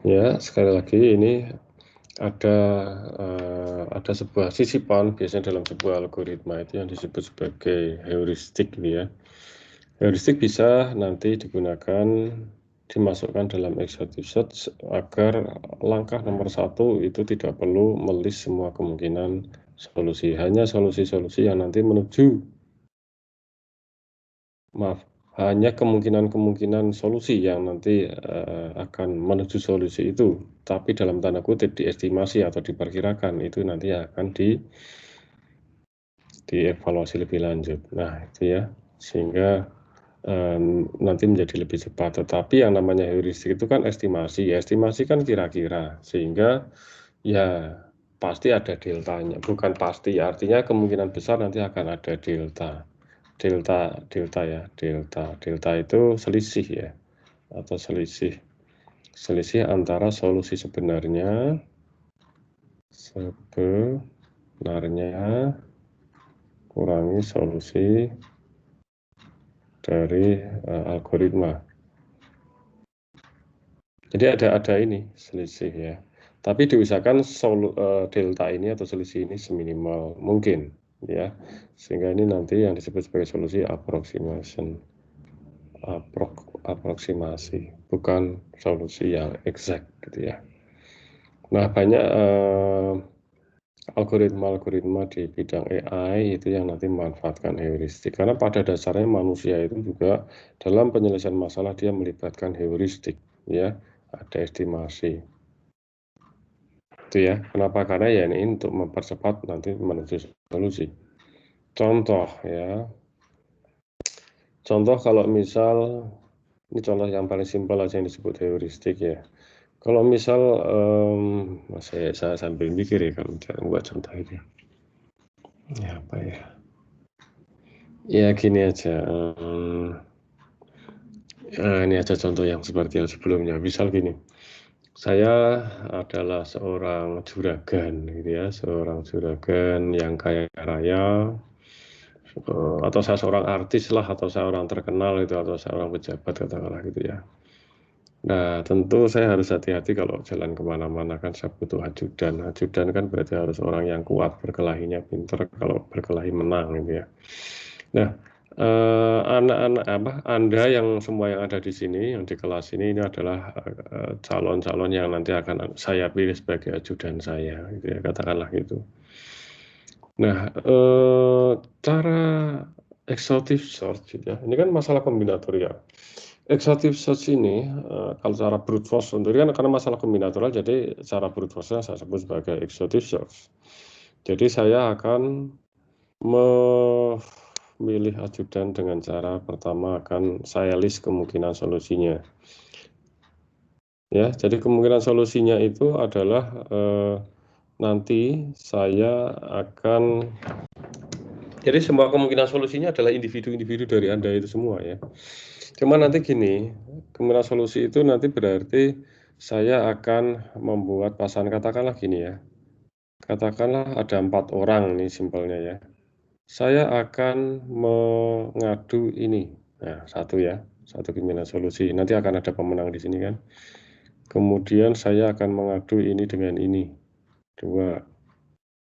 Ya, sekali lagi ini ada sebuah sisipan biasanya dalam sebuah algoritma itu yang disebut sebagai heuristik gitu ya. Heuristik bisa nanti digunakan dimasukkan dalam exhaustive search agar langkah nomor 1 itu tidak perlu melist semua kemungkinan solusi, hanya solusi-solusi yang nanti hanya kemungkinan-kemungkinan solusi yang nanti, akan menuju solusi itu, tapi dalam tanda kutip "diestimasi" atau diperkirakan, itu nanti akan dievaluasi lebih lanjut. Nah, itu ya, sehingga, nanti menjadi lebih cepat. Tetapi yang namanya heuristik itu kan estimasi kan kira-kira, sehingga ya pasti ada deltanya, bukan pasti, artinya kemungkinan besar nanti akan ada delta. Delta ya, delta itu selisih ya, atau selisih antara sebenarnya kurangi solusi dari, algoritma. Jadi ada ini selisih ya, tapi diusahakan delta ini atau selisih ini seminimal mungkin ya, sehingga ini nanti yang disebut sebagai solusi aproksimasi, bukan solusi yang exact gitu ya. Nah, banyak, algoritma di bidang AI itu yang nanti memanfaatkan heuristik, karena pada dasarnya manusia itu juga dalam penyelesaian masalah dia melibatkan heuristik ya, ada estimasi. Itu ya, kenapa? Karena ya ini untuk mempercepat nanti menuju solusi. Contoh ya, kalau misal ini contoh yang paling simpel aja yang disebut heuristik ya. Kalau misal, saya sambil mikir ya kalau buat contoh ini. Ya apa ya? Ya gini aja, ini aja contoh yang seperti yang sebelumnya. Misal gini, saya adalah seorang juragan gitu ya, seorang juragan yang kaya raya, atau saya seorang artis lah, atau saya orang terkenal itu, atau saya orang pejabat katakanlah gitu ya. Nah, tentu saya harus hati-hati kalau jalan kemana-mana kan saya butuh ajudan. Ajudan kan berarti harus orang yang kuat, berkelahinya pinter, kalau berkelahi menang gitu ya. Nah, Anda yang semua yang ada di sini, yang di kelas ini adalah, calon-calon yang nanti akan saya pilih sebagai ajudan saya gitu ya, katakanlah gitu. Nah, cara exhaustive search gitu ya, ini kan masalah kombinatorial. Exhaustive search ini, kalau cara brute force sendiri kan karena masalah kombinatorial, jadi cara brute force-nya saya sebut sebagai exhaustive search. Jadi saya akan memilih ajudan dengan cara pertama akan saya list kemungkinan solusinya. Ya, jadi kemungkinan solusinya itu adalah, nanti saya akan jadi semua kemungkinan solusinya adalah individu-individu dari Anda itu semua ya. Cuma nanti gini, kemungkinan solusi itu nanti berarti saya akan membuat pasangan, katakanlah gini ya, katakanlah ada 4 orang nih simpelnya ya. Saya akan mengadu ini, nah satu ya, satu kemungkinan solusi, nanti akan ada pemenang di sini kan. Kemudian saya akan mengadu ini dengan ini, 2.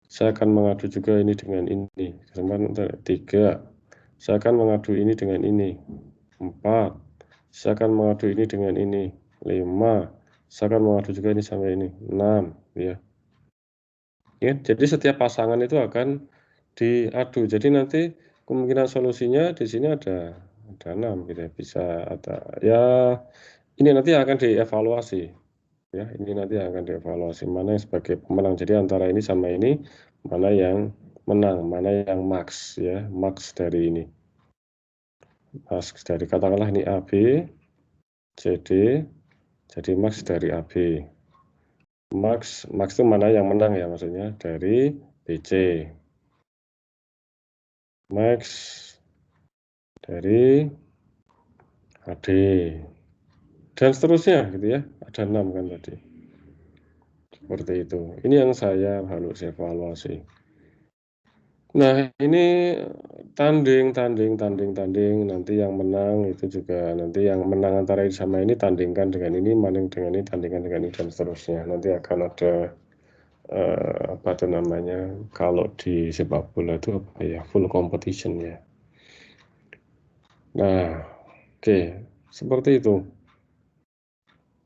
Saya akan mengadu juga ini dengan ini, 3. Saya akan mengadu ini dengan ini, 4. Saya akan mengadu ini dengan ini, 5. Saya akan mengadu juga ini sampai ini, 6 ya. Ya, jadi setiap pasangan itu akan diadu. Jadi nanti kemungkinan solusinya di sini ada 6 gitu ya, bisa ada ya, ini nanti akan dievaluasi ya, ini nanti akan dievaluasi mana yang sebagai pemenang. Jadi antara ini sama ini, mana yang menang, mana yang maks ya, maks dari ini. Maks dari katakanlah ini AB, CD, jadi maks dari AB. Maks itu mana yang menang ya, maksudnya dari BC. Maks dari AD. Dan seterusnya gitu ya, ada 6 kan tadi. Seperti itu. Ini yang saya harus evaluasi. Nah, ini tanding, nanti yang menang itu juga nanti yang menang antara ini sama ini tandingkan dengan ini, menang dengan ini tandingkan dengan ini dan seterusnya. Nanti akan ada apa itu namanya, kalau di sepak bola itu apa ya, full competition ya. Nah, oke, seperti itu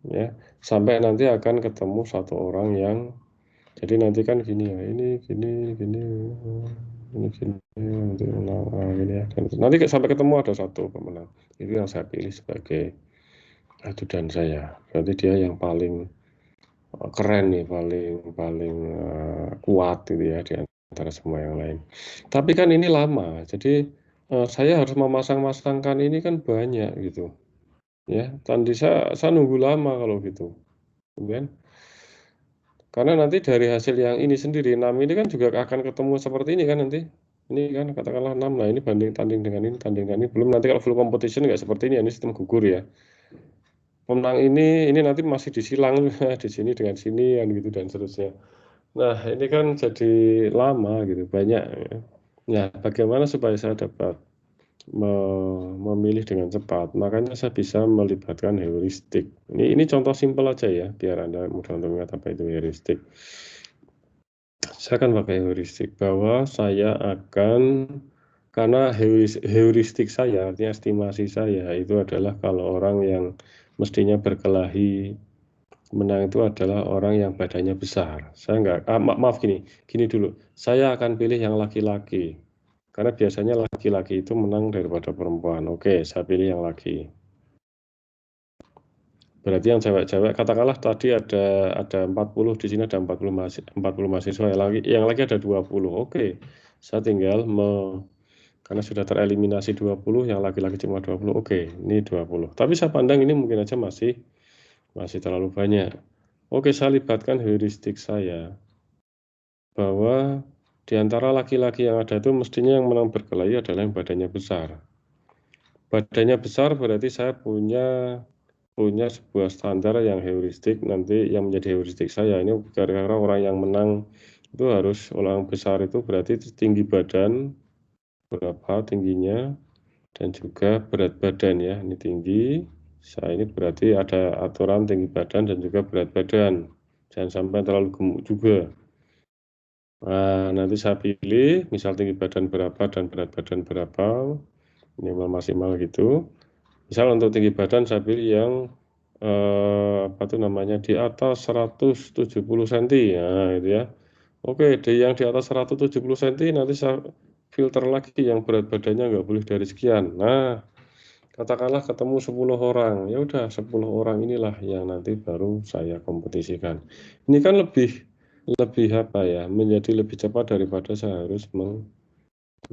ya. Sampai nanti akan ketemu satu orang yang jadi nanti kan gini ya, ini gini nanti menang gini ya. Dan nanti sampai ketemu ada satu pemenang. Itu yang saya pilih sebagai ajudan saya. Berarti dia yang paling keren nih, paling kuat gitu ya di antara semua yang lain. Tapi kan ini lama, jadi saya harus memasang-masangkan ini kan banyak gitu ya. Tadi saya nunggu lama kalau gitu, kan? Karena nanti dari hasil yang ini sendiri 6 ini kan juga akan ketemu seperti ini kan nanti. Ini kan katakanlah 6, nah ini tanding dengan ini, belum nanti kalau full competition nggak seperti ini sistem gugur ya. Pemenang ini nanti masih disilang di sini dengan sini kan gitu dan seterusnya. Nah, ini kan jadi lama gitu, banyak ya. Nah, bagaimana supaya saya dapat memilih dengan cepat? Makanya saya bisa melibatkan heuristik. Ini contoh simpel aja ya, biar Anda mudah untuk mengingat apa itu heuristik. Saya akan pakai heuristik bahwa saya akan karena heuristik saya, artinya estimasi saya itu adalah kalau orang yang mestinya berkelahi menang itu adalah orang yang badannya besar. Saya nggak, maaf gini dulu. Saya akan pilih yang laki-laki. Karena biasanya laki-laki itu menang daripada perempuan. Oke, saya pilih yang laki. Berarti yang cewek-cewek, katakanlah tadi ada 40, di sini ada 40 mahasiswa, yang lagi ada 20. Oke, saya tinggal karena sudah tereliminasi 20, yang laki-laki cuma 20. Oke, ini 20. Tapi saya pandang ini mungkin aja masih terlalu banyak. Oke, saya libatkan heuristik saya bahwa di antara laki-laki yang ada itu mestinya yang menang berkelahi adalah yang badannya besar. Badannya besar berarti saya punya sebuah standar yang heuristik, nanti yang menjadi heuristik saya ini gara-gara orang yang menang itu harus orang besar, itu berarti tinggi badan berapa tingginya dan juga berat badan ya. Ini tinggi, saya ini berarti ada aturan tinggi badan dan juga berat badan. Jangan sampai terlalu gemuk juga. Nah, nanti saya pilih misal tinggi badan berapa dan berat badan berapa, minimal maksimal gitu. Misal untuk tinggi badan saya pilih yang apa tuh namanya di atas 170 cm. Nah, itu ya. Oke, yang di atas 170 cm nanti saya filter lagi yang berat badannya nggak boleh dari sekian. Nah, katakanlah ketemu 10 orang. Ya udah 10 orang inilah yang nanti baru saya kompetisikan. Ini kan lebih apa ya, menjadi lebih cepat daripada saya harus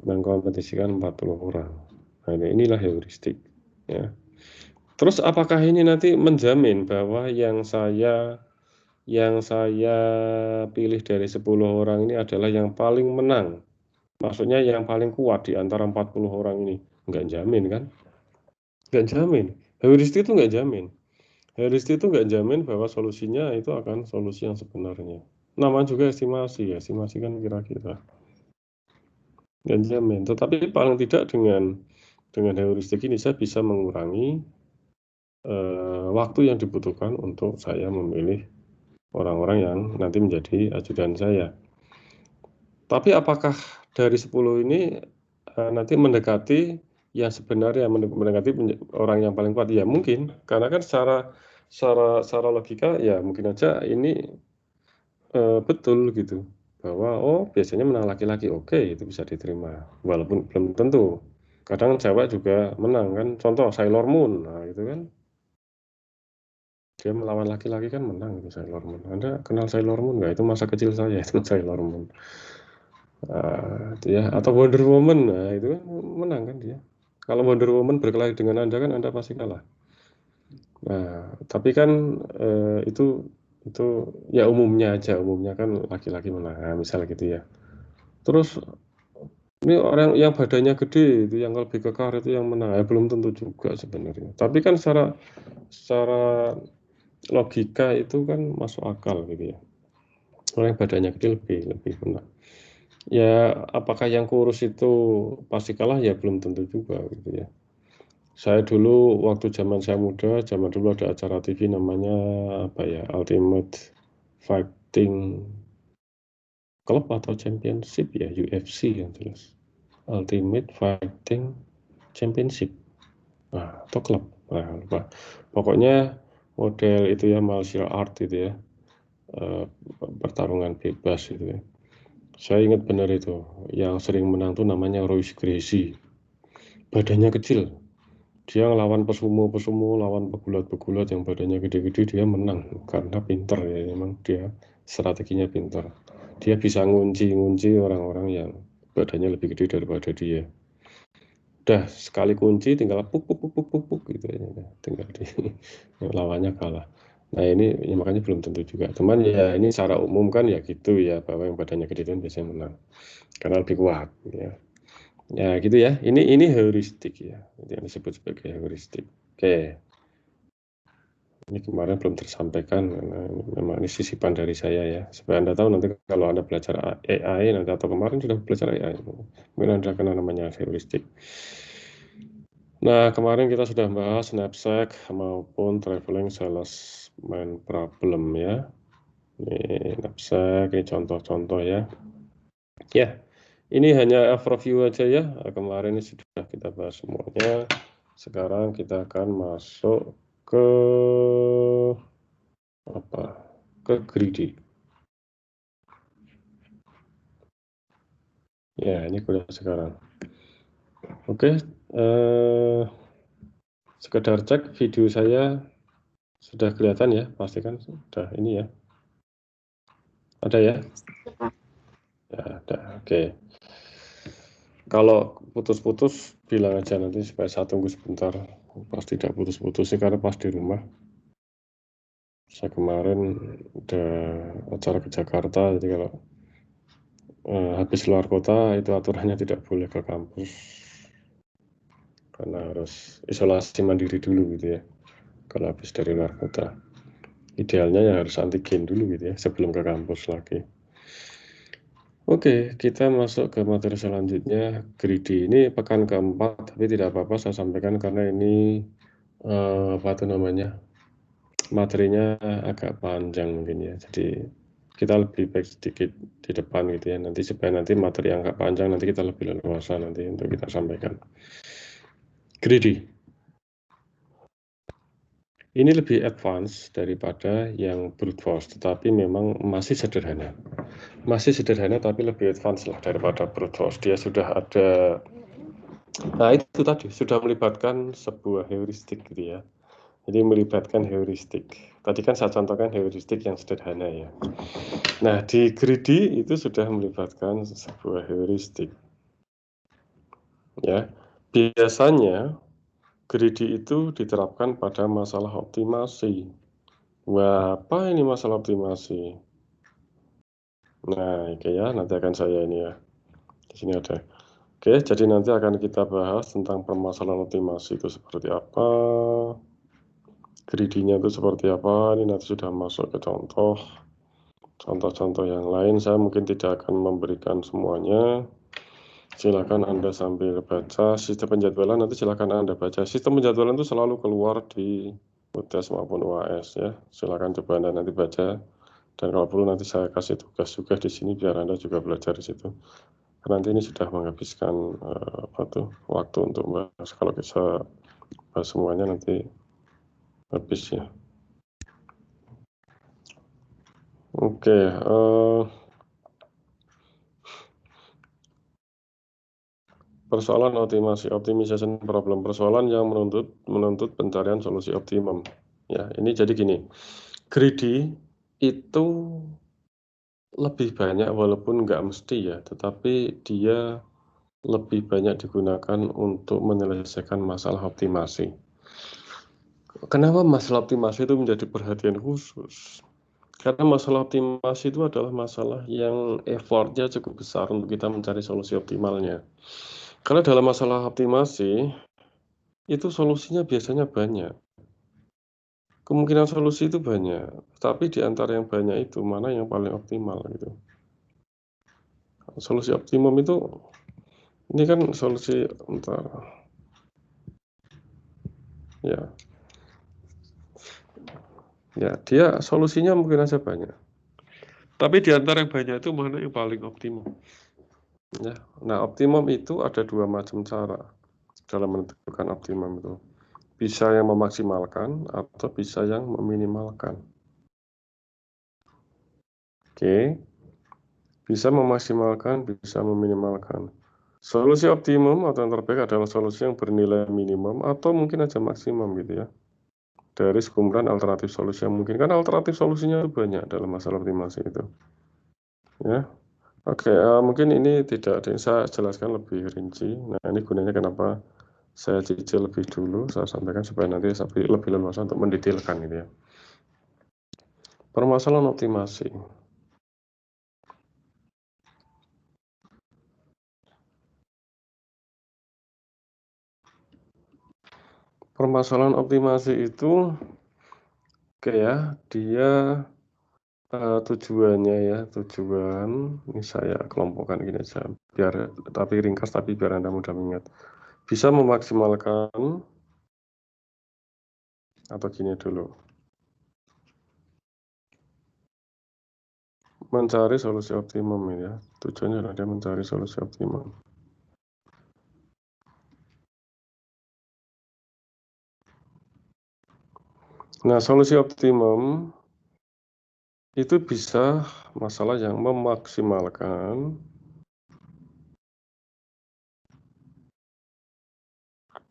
mengkompetisikan 40 orang. Nah, inilah heuristik ya. Terus apakah ini nanti menjamin bahwa yang saya pilih dari 10 orang ini adalah yang paling menang? Maksudnya yang paling kuat di antara 40 orang ini? Nggak jamin kan? Nggak jamin. Heuristik itu nggak jamin. Heuristik itu nggak jamin bahwa solusinya itu akan solusi yang sebenarnya. Namanya juga estimasi ya, estimasi kan kira-kira. Nggak jamin, tetapi paling tidak dengan heuristik ini saya bisa mengurangi waktu yang dibutuhkan untuk saya memilih orang-orang yang nanti menjadi ajudan saya. Tapi apakah dari 10 ini nanti mendekati yang sebenarnya, mendekati orang yang paling kuat? Ya mungkin, karena kan secara logika ya mungkin aja ini betul gitu, bahwa oh biasanya menang laki-laki, oke itu bisa diterima, walaupun belum tentu. Kadang cewek juga menang kan, contoh Sailor Moon, nah itu kan dia melawan laki-laki kan menang itu Sailor Moon. Anda kenal Sailor Moon nggak? Itu masa kecil saya itu Sailor Moon. Itu ya, atau Wonder Woman, nah itu kan menang kan dia. Kalau Wonder Woman berkelahi dengan Anda kan Anda pasti kalah. Nah, tapi kan itu ya umumnya aja, umumnya kan laki-laki menang, nah, misal gitu ya. Terus ini orang yang badannya gede itu yang lebih kekar itu yang menang, ya belum tentu juga sebenarnya. Tapi kan secara logika itu kan masuk akal gitu ya. Orang yang badannya gede lebih menang. Ya, apakah yang kurus itu pasti kalah? Ya belum tentu juga gitu ya. Saya dulu waktu zaman saya muda, zaman dulu ada acara TV namanya apa ya, Ultimate Fighting Club atau Championship ya, UFC yang jelas. Ultimate Fighting Championship. Nah, atau klub. Nah, lupa. Pokoknya model itu ya, martial art itu ya. Pertarungan bebas itu ya. Saya ingat benar itu, yang sering menang tuh namanya Royce Gracie. Badannya kecil, dia ngelawan pesumo-pesumo, lawan pegulat-pegulat yang badannya gede-gede, dia menang karena pinter ya, memang dia strateginya pinter. Dia bisa ngunci orang-orang yang badannya lebih gede daripada dia. Udah sekali kunci tinggal puk puk puk puk puk, puk gitu ya, tinggal di lawannya kalah. Nah ini ya makanya belum tentu juga. Teman ya ini secara umum kan ya gitu ya, bahwa yang badannya gede itu biasanya menang karena lebih kuat ya. Ya gitu ya. Ini heuristik ya. Itu yang disebut sebagai heuristik. Oke. Ini kemarin belum tersampaikan karena memang ini sisipan dari saya ya. Supaya Anda tahu nanti kalau Anda belajar AI nanti, atau kemarin sudah belajar AI, mungkin Anda kenal namanya heuristik. Nah, kemarin kita sudah bahas knapsack maupun traveling salesman problem ya. Ini knapsack, ini contoh-contoh ya. Ya, ini hanya overview aja ya. Kemarin ini sudah kita bahas semuanya. Sekarang kita akan masuk ke apa? Ke greedy. Ya, ini kuliah sekarang. Oke, sekedar cek video saya sudah kelihatan ya, pastikan sudah ini ya. Ada ya? Ya, ada. Oke. Kalau putus-putus bilang aja nanti supaya saya tunggu sebentar. Pasti tidak putus-putus sih karena pas di rumah. Saya kemarin udah acara ke Jakarta, jadi kalau habis luar kota itu aturannya tidak boleh ke kampus karena harus isolasi mandiri dulu gitu ya. Kalau habis dari luar kota, idealnya ya harus antigen dulu gitu ya sebelum ke kampus lagi. Oke, kita masuk ke materi selanjutnya, greedy. Ini pekan keempat, tapi tidak apa-apa saya sampaikan karena ini apa itu namanya, materinya agak panjang mungkin ya. Jadi kita lebih baik sedikit di depan gitu ya, nanti supaya nanti materi yang agak panjang nanti kita lebih leluasa nanti untuk kita sampaikan. Greedy. Ini lebih advance daripada yang brute force, tetapi memang masih sederhana. Masih sederhana tapi lebih advance lah daripada brute force. Dia sudah ada, nah itu tadi, sudah melibatkan sebuah heuristik gitu ya. Jadi melibatkan heuristik. Tadi kan saya contohkan heuristik yang sederhana ya. Nah di greedy itu sudah melibatkan sebuah heuristik. Ya, biasanya greedy itu diterapkan pada masalah optimasi. Wah, apa ini masalah optimasi? Nah, oke ya, nanti akan saya ini ya. Di sini ada. Oke, jadi nanti akan kita bahas tentang permasalahan optimasi itu seperti apa, greedy-nya itu seperti apa. Ini nanti sudah masuk ke contoh-contoh yang lain. Saya mungkin tidak akan memberikan semuanya. Silakan Anda sambil baca sistem penjadwalan, nanti silakan Anda baca. Sistem penjadwalan itu selalu keluar di UTS maupun UAS ya. Silakan coba Anda nanti baca. Dan kalau perlu nanti saya kasih tugas juga di sini biar Anda juga belajar di situ. Karena nanti ini sudah menghabiskan waktu untuk bahas. Kalau bisa bahas semuanya nanti habis ya. Oke, persoalan optimization problem, persoalan yang menuntut pencarian solusi optimum. Ya, ini jadi gini, greedy itu lebih banyak walaupun nggak mesti ya, tetapi dia lebih banyak digunakan untuk menyelesaikan masalah optimasi. Kenapa masalah optimasi itu menjadi perhatian khusus? Karena masalah optimasi itu adalah masalah yang effortnya cukup besar untuk kita mencari solusi optimalnya. Karena dalam masalah optimasi, itu solusinya biasanya banyak. Kemungkinan solusi itu banyak, tapi di antara yang banyak itu mana yang paling optimal gitu. solusi optimum itu, ini kan solusi, bentar. Ya, dia solusinya mungkin aja banyak. Tapi di antara yang banyak itu mana yang paling optimum? Ya. Nah, optimum itu ada dua macam cara dalam menentukan optimum itu. Bisa yang memaksimalkan atau bisa yang meminimalkan. Oke. Bisa memaksimalkan, bisa meminimalkan. Solusi optimum atau yang terbaik adalah solusi yang bernilai minimum atau mungkin aja maksimum gitu ya. Dari sekumpulan alternatif solusi yang mungkin. Kan alternatif solusinya itu banyak dalam masalah optimasi itu. Ya. Oke, mungkin ini tidak ada yang saya jelaskan lebih rinci. Nah, ini gunanya kenapa saya cicil lebih dulu, saya sampaikan supaya nanti saya lebih leluasa untuk mendetailkan gitu ya. Permasalahan optimasi. Permasalahan optimasi itu, oke ya, dia tujuannya ya, tujuan ini saya kelompokkan gini aja, biar tapi ringkas tapi biar Anda mudah mengingat. Bisa memaksimalkan atau gini dulu. Mencari solusi optimum ya. Tujuannya adalah dia mencari solusi optimum. Nah, solusi optimum itu bisa masalah yang memaksimalkan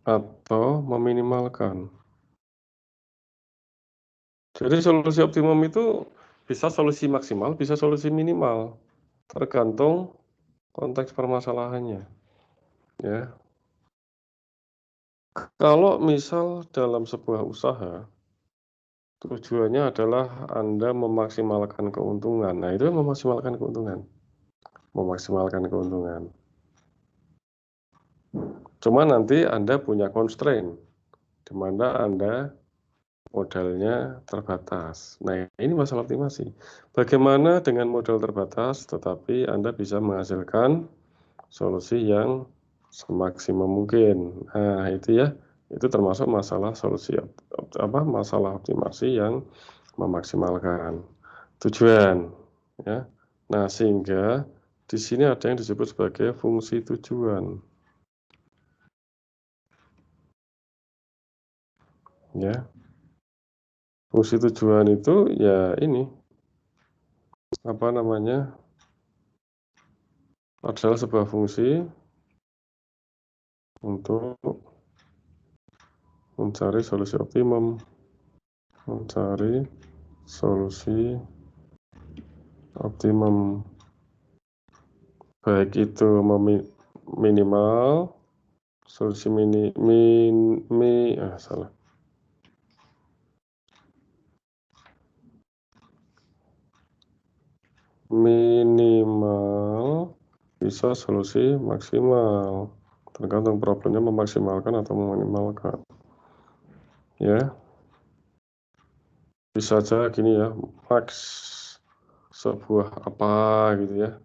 atau meminimalkan. Jadi solusi optimum itu bisa solusi maksimal, bisa solusi minimal, tergantung konteks permasalahannya. Ya, kalau misal dalam sebuah usaha tujuannya adalah Anda memaksimalkan keuntungan. Nah, itu memaksimalkan keuntungan. Memaksimalkan keuntungan. Cuma nanti Anda punya constraint, di mana Anda modalnya terbatas. Nah, ini masalah optimasi. Bagaimana dengan modal terbatas, tetapi Anda bisa menghasilkan solusi yang semaksimum mungkin. Nah, itu ya, itu termasuk masalah solusi masalah optimasi yang memaksimalkan tujuan. Ya. Nah, sehingga di sini ada yang disebut sebagai fungsi tujuan. Ya. Fungsi tujuan itu ya ini apa namanya? Adalah sebuah fungsi untuk mencari solusi optimum, mencari solusi optimum, baik itu minimal, solusi minimal, bisa solusi maksimal, tergantung problemnya memaksimalkan atau meminimalkan. Ya, bisa aja gini ya, max sebuah apa gitu ya,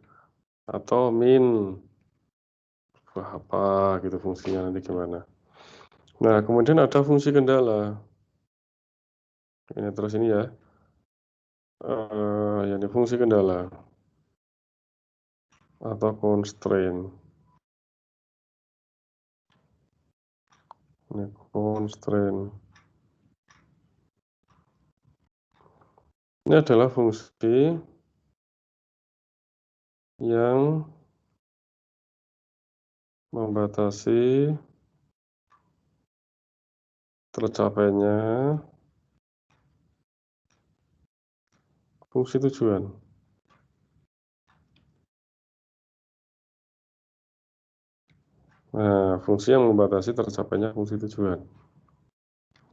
atau min sebuah apa gitu fungsinya nanti gimana. Nah, kemudian ada fungsi kendala. Ini terus ini ya, ini fungsi kendala atau constraint. Ini constraint. Ini adalah fungsi yang membatasi tercapainya fungsi tujuan. Nah, fungsi yang membatasi tercapainya fungsi tujuan.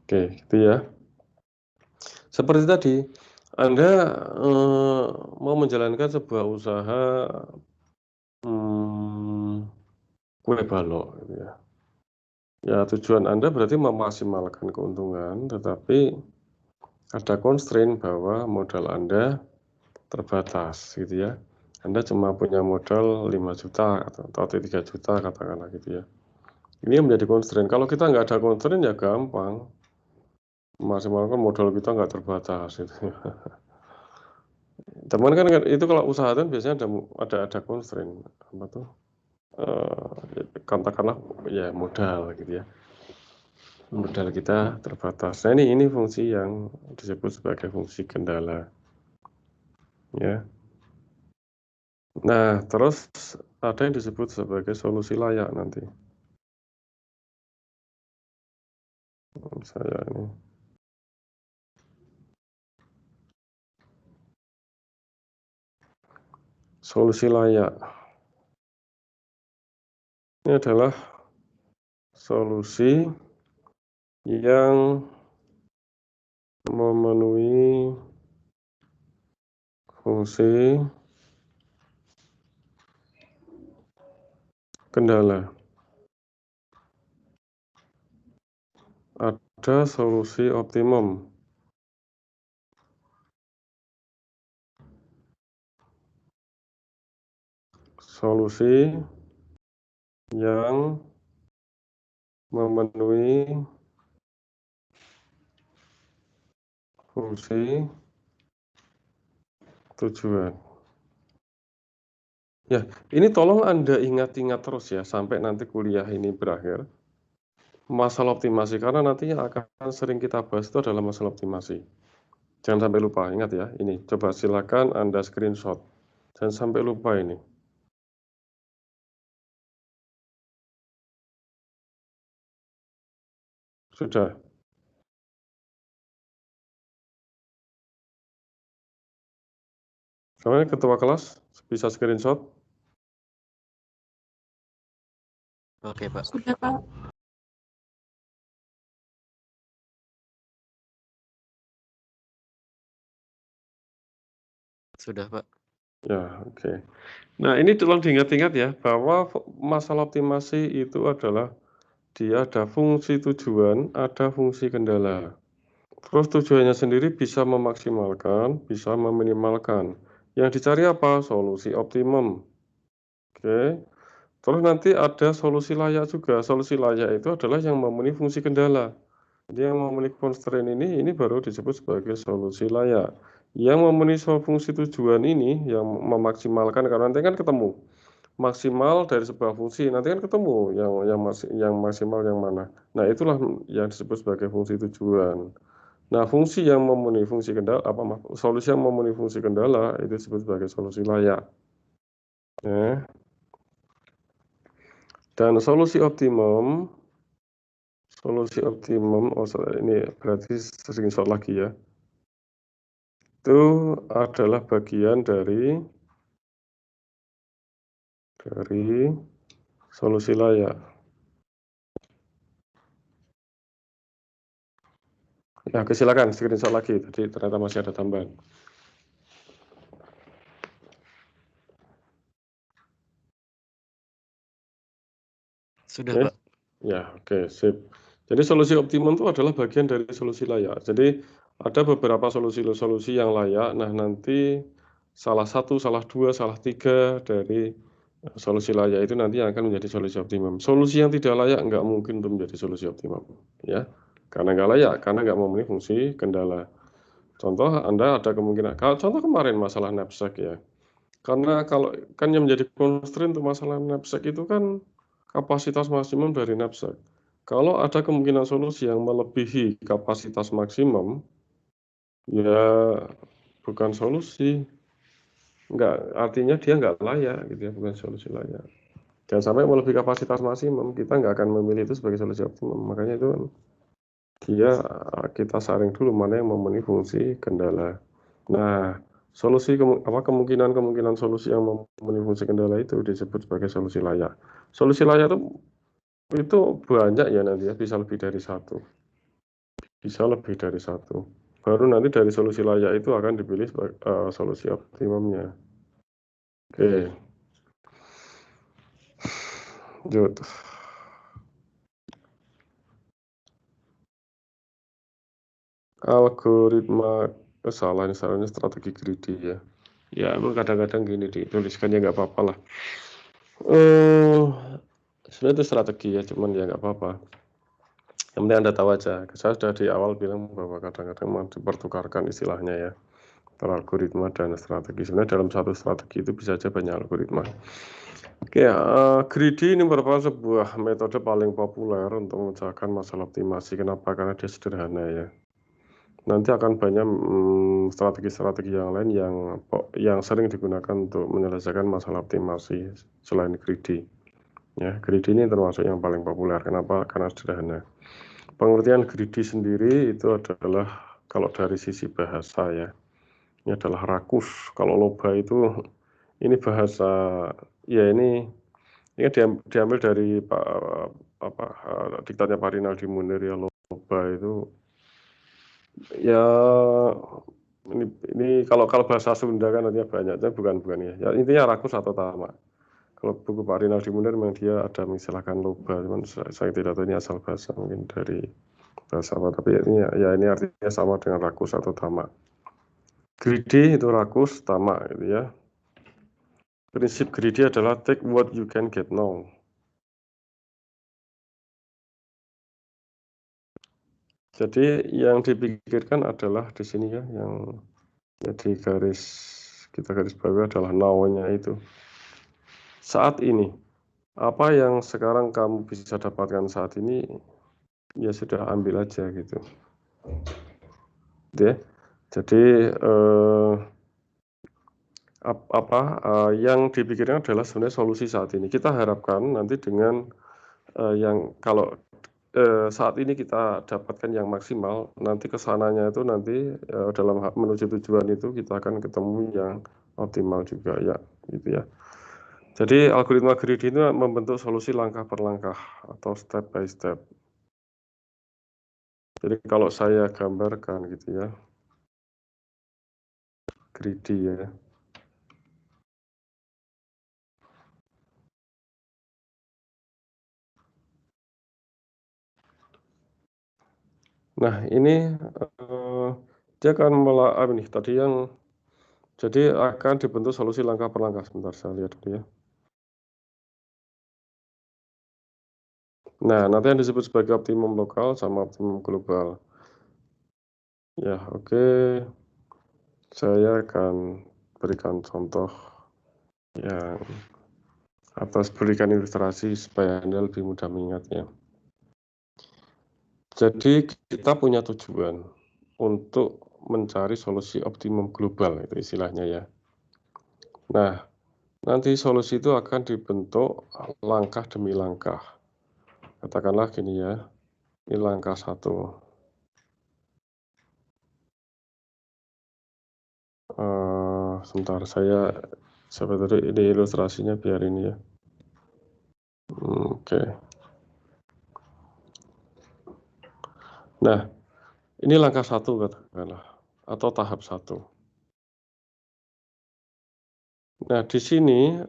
Oke, gitu ya. Seperti tadi, Anda mau menjalankan sebuah usaha kue balok gitu ya. Ya, tujuan Anda berarti memaksimalkan keuntungan, tetapi ada constraint bahwa modal Anda terbatas gitu ya. Anda cuma punya modal 5 juta atau 3 juta katakanlah gitu ya. Ini yang menjadi constraint. Kalau kita nggak ada constraint ya gampang. Maksimal kan modal kita nggak terbatas gitu. Teman kan itu kalau usaha kan biasanya ada constraint apa tuh? Katakanlah ya modal gitu ya. Modal kita terbatas. Nah ini fungsi yang disebut sebagai fungsi kendala. Ya. Nah, terus ada yang disebut sebagai solusi layak nanti. Saya ini. Solusi layak. Ini adalah solusi yang memenuhi fungsi kendala. Ada solusi optimum. Solusi yang memenuhi fungsi tujuan. Ya, ini tolong Anda ingat-ingat terus ya sampai nanti kuliah ini berakhir. Masalah optimasi, karena nantinya akan sering kita bahas itu adalah masalah optimasi. Jangan sampai lupa, ingat ya, ini. Coba silakan Anda screenshot. Jangan sampai lupa ini. Sudah. Soalnya ketua kelas bisa screenshot. Oke, Pak. Sudah, Pak. Sudah, Pak. Ya, oke. Nah, ini tolong diingat-ingat ya, bahwa masalah optimasi itu adalah dia ada fungsi tujuan, ada fungsi kendala. Terus tujuannya sendiri bisa memaksimalkan, bisa meminimalkan. Yang dicari apa? Solusi optimum. Oke. Terus nanti ada solusi layak juga. Solusi layak itu adalah yang memenuhi fungsi kendala. Jadi yang memenuhi constraint ini baru disebut sebagai solusi layak. Yang memenuhi fungsi tujuan ini yang memaksimalkan, karena nanti kan ketemu maksimal dari sebuah fungsi, nanti kan ketemu yang maksimal yang mana. Nah, itulah yang disebut sebagai fungsi tujuan. Nah, fungsi yang memenuhi fungsi kendala solusi yang memenuhi fungsi kendala itu disebut sebagai solusi layak. Ya. Dan solusi optimum, ini berarti screenshot lagi ya. Itu adalah bagian dari solusi layak. Ya, silakan screenshot lagi. Tadi ternyata masih ada tambahan. Sudah, Oke. Pak. Ya, oke, sip. Jadi solusi optimum itu adalah bagian dari solusi layak. Jadi ada beberapa solusi yang layak. Nah, nanti salah satu, salah dua, salah tiga dari solusi layak itu nanti akan menjadi solusi optimum. Solusi yang tidak layak nggak mungkin untuk menjadi solusi optimum, ya. Karena nggak layak, karena nggak memenuhi fungsi kendala. Contoh, Anda ada kemungkinan, contoh kemarin masalah knapsack ya. Karena kalau kan yang menjadi constraint untuk masalah knapsack itu kan kapasitas maksimum dari knapsack. Kalau ada kemungkinan solusi yang melebihi kapasitas maksimum, ya bukan solusi. Enggak, artinya dia nggak layak gitu ya, bukan solusi layak. Jangan sampai melebihi kapasitas maksimum, kita nggak akan memilih itu sebagai solusi optimum. Makanya itu kita saring dulu mana yang memenuhi fungsi kendala. Nah, kemungkinan solusi yang memenuhi fungsi kendala itu disebut sebagai solusi layak. Solusi layak itu banyak ya nanti ya, bisa lebih dari satu. Bisa lebih dari satu. Baru nanti dari solusi layak itu akan dipilih solusi optimumnya. Oke. Lanjut. Algoritma salah ini strategi greedy ya. Ya, emang kadang-kadang gini dituliskan ya nggak apa-apa lah. Sebenarnya itu strategi ya, cuman ya nggak apa-apa. Yang penting Anda tahu aja. Saya sudah di awal bilang bahwa kadang-kadang mau dipertukarkan istilahnya ya, antara algoritma dan strategi. Sebenarnya dalam satu strategi itu bisa saja banyak algoritma. Oke, greedy ini merupakan sebuah metode paling populer untuk memecahkan masalah optimasi. Kenapa? Karena dia sederhana ya. Nanti akan banyak strategi-strategi yang lain yang sering digunakan untuk menyelesaikan masalah optimasi selain greedy. Ya, greedy ini termasuk yang paling populer. Kenapa? Karena sederhana. Pengertian greedy sendiri itu adalah kalau dari sisi bahasa ya, ini adalah rakus. Kalau loba itu ini bahasa ya ini diambil dari diktatnya Pak Rinaldi Munir ya, loba itu ya ini kalau bahasa Sunda kan artinya banyaknya bukan ya. Ya intinya rakus atau tamak. Kalau buku Pak Rinaldi Munir memang dia ada mengistilahkan loba, cuman saya tidak tahu ini asal bahasa mungkin dari bahasa apa, tapi ini artinya sama dengan rakus atau tamak. Greedy itu rakus, tamak gitu ya. Prinsip greedy adalah take what you can get now. Jadi yang dipikirkan adalah di sini ya, yang jadi kita garis bawah adalah now-nya itu. Saat ini, apa yang sekarang kamu bisa dapatkan saat ini, ya sudah ambil aja gitu. Ya. Jadi yang dipikirkan adalah sebenarnya solusi saat ini. Kita harapkan nanti dengan yang kalau saat ini kita dapatkan yang maksimal, nanti kesananya itu nanti dalam menuju tujuan itu kita akan ketemu yang optimal juga ya, gitu ya. Jadi algoritma greedy itu membentuk solusi langkah per langkah atau step by step. Jadi kalau saya gambarkan gitu ya, greedy ya. Nah ini dia akan ini tadi yang jadi akan dibentuk solusi langkah per langkah. Sebentar saya lihat dulu ya. Nah, nanti yang disebut sebagai optimum lokal sama optimum global. Ya, oke. Saya akan berikan contoh yang berikan ilustrasi supaya Anda lebih mudah mengingatnya. Jadi kita punya tujuan untuk mencari solusi optimum global, itu istilahnya ya. Nah, nanti solusi itu akan dibentuk langkah demi langkah. Katakanlah gini ya, ini langkah 1. Sebentar saya tadi ini ilustrasinya biar ini ya. Oke. Nah, ini langkah 1 katakanlah atau tahap 1. Nah, di sini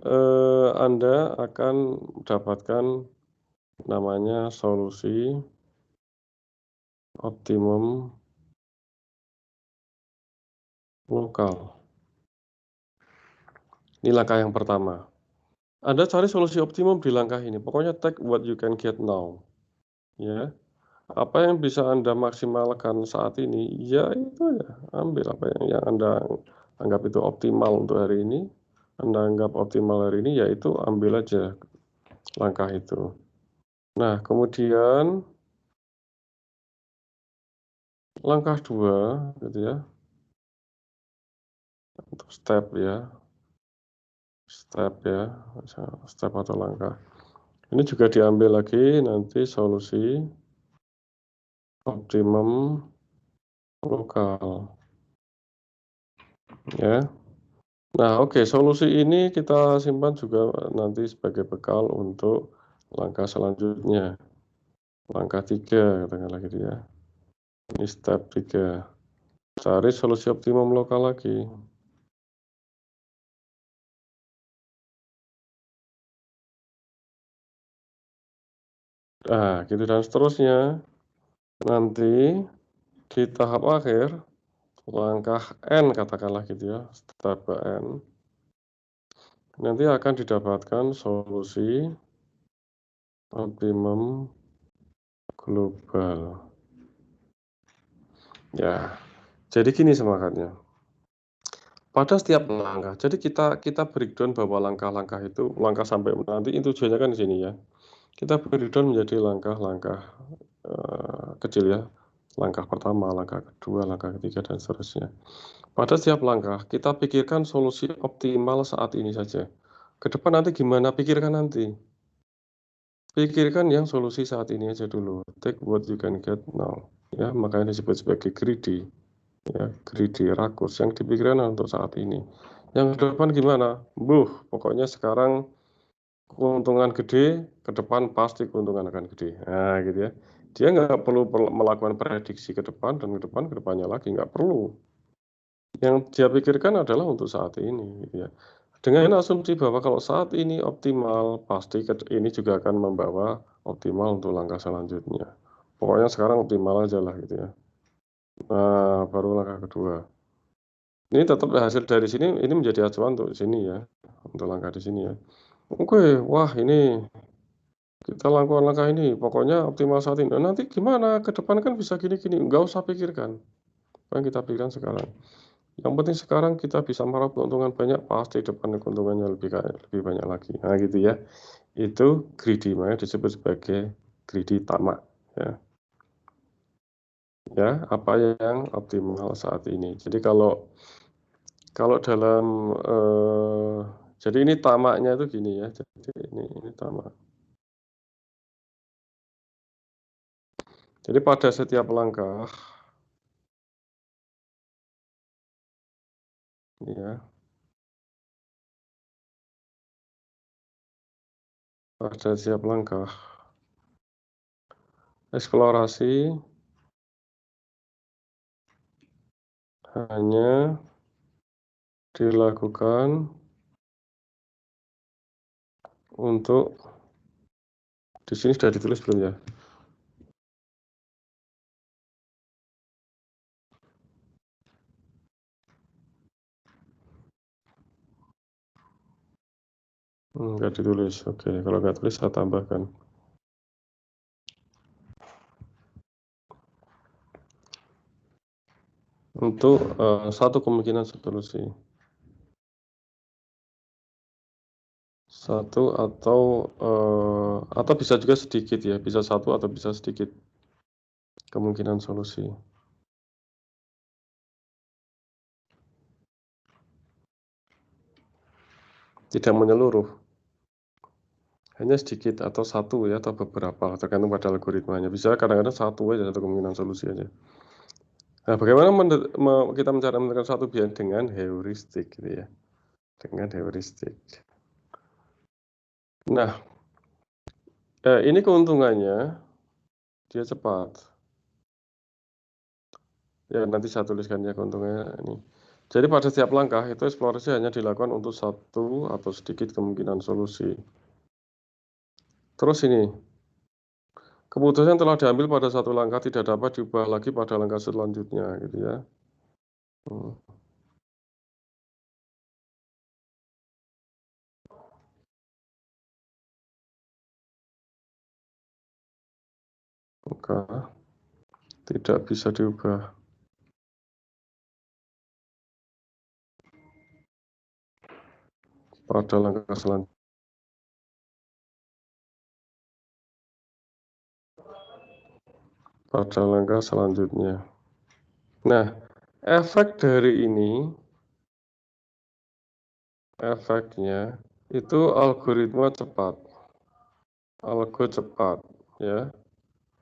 Anda akan mendapatkan namanya solusi optimum lokal. Ini langkah yang pertama. Anda cari solusi optimum di langkah ini. Pokoknya take what you can get now. Ya. Apa yang bisa Anda maksimalkan saat ini, ya itu ya, ambil apa yang Anda anggap itu optimal untuk hari ini. Anda anggap optimal hari ini, yaitu ambil aja langkah itu. Nah, kemudian langkah 2 gitu ya. Untuk step ya. Step atau langkah. Ini juga diambil lagi nanti solusi optimum lokal. Ya. Nah, oke, solusi ini kita simpan juga nanti sebagai bekal untuk langkah selanjutnya. Langkah 3 katakanlah gitu ya. Ini step 3. Cari solusi optimum lokal lagi. Nah, gitu dan seterusnya. Nanti di tahap akhir langkah N katakanlah gitu ya, step N. Nanti akan didapatkan solusi optimum global. Ya, jadi gini semangatnya. Pada setiap langkah, jadi kita breakdown bahwa langkah-langkah itu, langkah sampai nanti itu tujuannya kan di sini ya. Kita breakdown menjadi langkah-langkah kecil ya. Langkah pertama, langkah kedua, langkah ketiga, dan seterusnya. Pada setiap langkah, kita pikirkan solusi optimal saat ini saja. Ke depan nanti gimana? Pikirkan nanti. Pikirkan yang solusi saat ini aja dulu. Take what you can get now. Ya, makanya disebut sebagai greedy. Ya, greedy, rakus. Yang dipikirkan untuk saat ini. Yang ke depan gimana? Pokoknya sekarang keuntungan gede, ke depan pasti keuntungan akan gede. Nah, gitu ya. Dia nggak perlu melakukan prediksi ke depan dan ke depannya lagi. Nggak perlu. Yang dia pikirkan adalah untuk saat ini, gitu ya. Dengan asumsi bahwa kalau saat ini optimal, pasti ini juga akan membawa optimal untuk langkah selanjutnya. Pokoknya sekarang optimal aja lah gitu ya. Nah, baru langkah kedua. Ini tetap hasil dari sini, ini menjadi acuan untuk sini ya, untuk langkah di sini ya. Oke, wah ini kita lakukan langkah ini, pokoknya optimal saat ini. Nah, nanti gimana? Ke depan kan bisa gini-gini, nggak usah pikirkan. Apa yang kita pikirkan sekarang. Yang penting sekarang kita bisa meraup keuntungan banyak, pasti depan keuntungannya lebih banyak lagi. Nah, gitu ya. Itu greedy, makanya disebut sebagai greedy tamak. Ya, ya apa yang optimal saat ini. Jadi kalau dalam jadi ini tamaknya itu gini ya. Jadi ini tamak. Jadi pada setiap langkah, ya, pada setiap langkah eksplorasi hanya dilakukan untuk di sini sudah ditulis belum ya? Nggak ditulis. Oke, kalau nggak tulis saya tambahkan. Untuk satu kemungkinan solusi. Satu atau bisa juga sedikit ya, bisa satu atau bisa sedikit kemungkinan solusi. Tidak menyeluruh. Hanya sedikit atau satu ya, atau beberapa, tergantung pada algoritmanya. Bisa kadang-kadang satu aja, satu kemungkinan solusi aja. Nah, bagaimana kita menemukan satu biar dengan heuristik gitu ya. Dengan heuristik. Nah, ini keuntungannya dia cepat. Ya, nanti saya tuliskan ya keuntungannya ini. Jadi pada setiap langkah itu eksplorasi hanya dilakukan untuk satu atau sedikit kemungkinan solusi. Terus ini, keputusan yang telah diambil pada satu langkah tidak dapat diubah lagi pada langkah selanjutnya, gitu ya. Maka tidak bisa diubah pada langkah selanjutnya. Pada langkah selanjutnya. Nah, efek dari ini, efeknya itu algoritma cepat. Algo cepat, ya.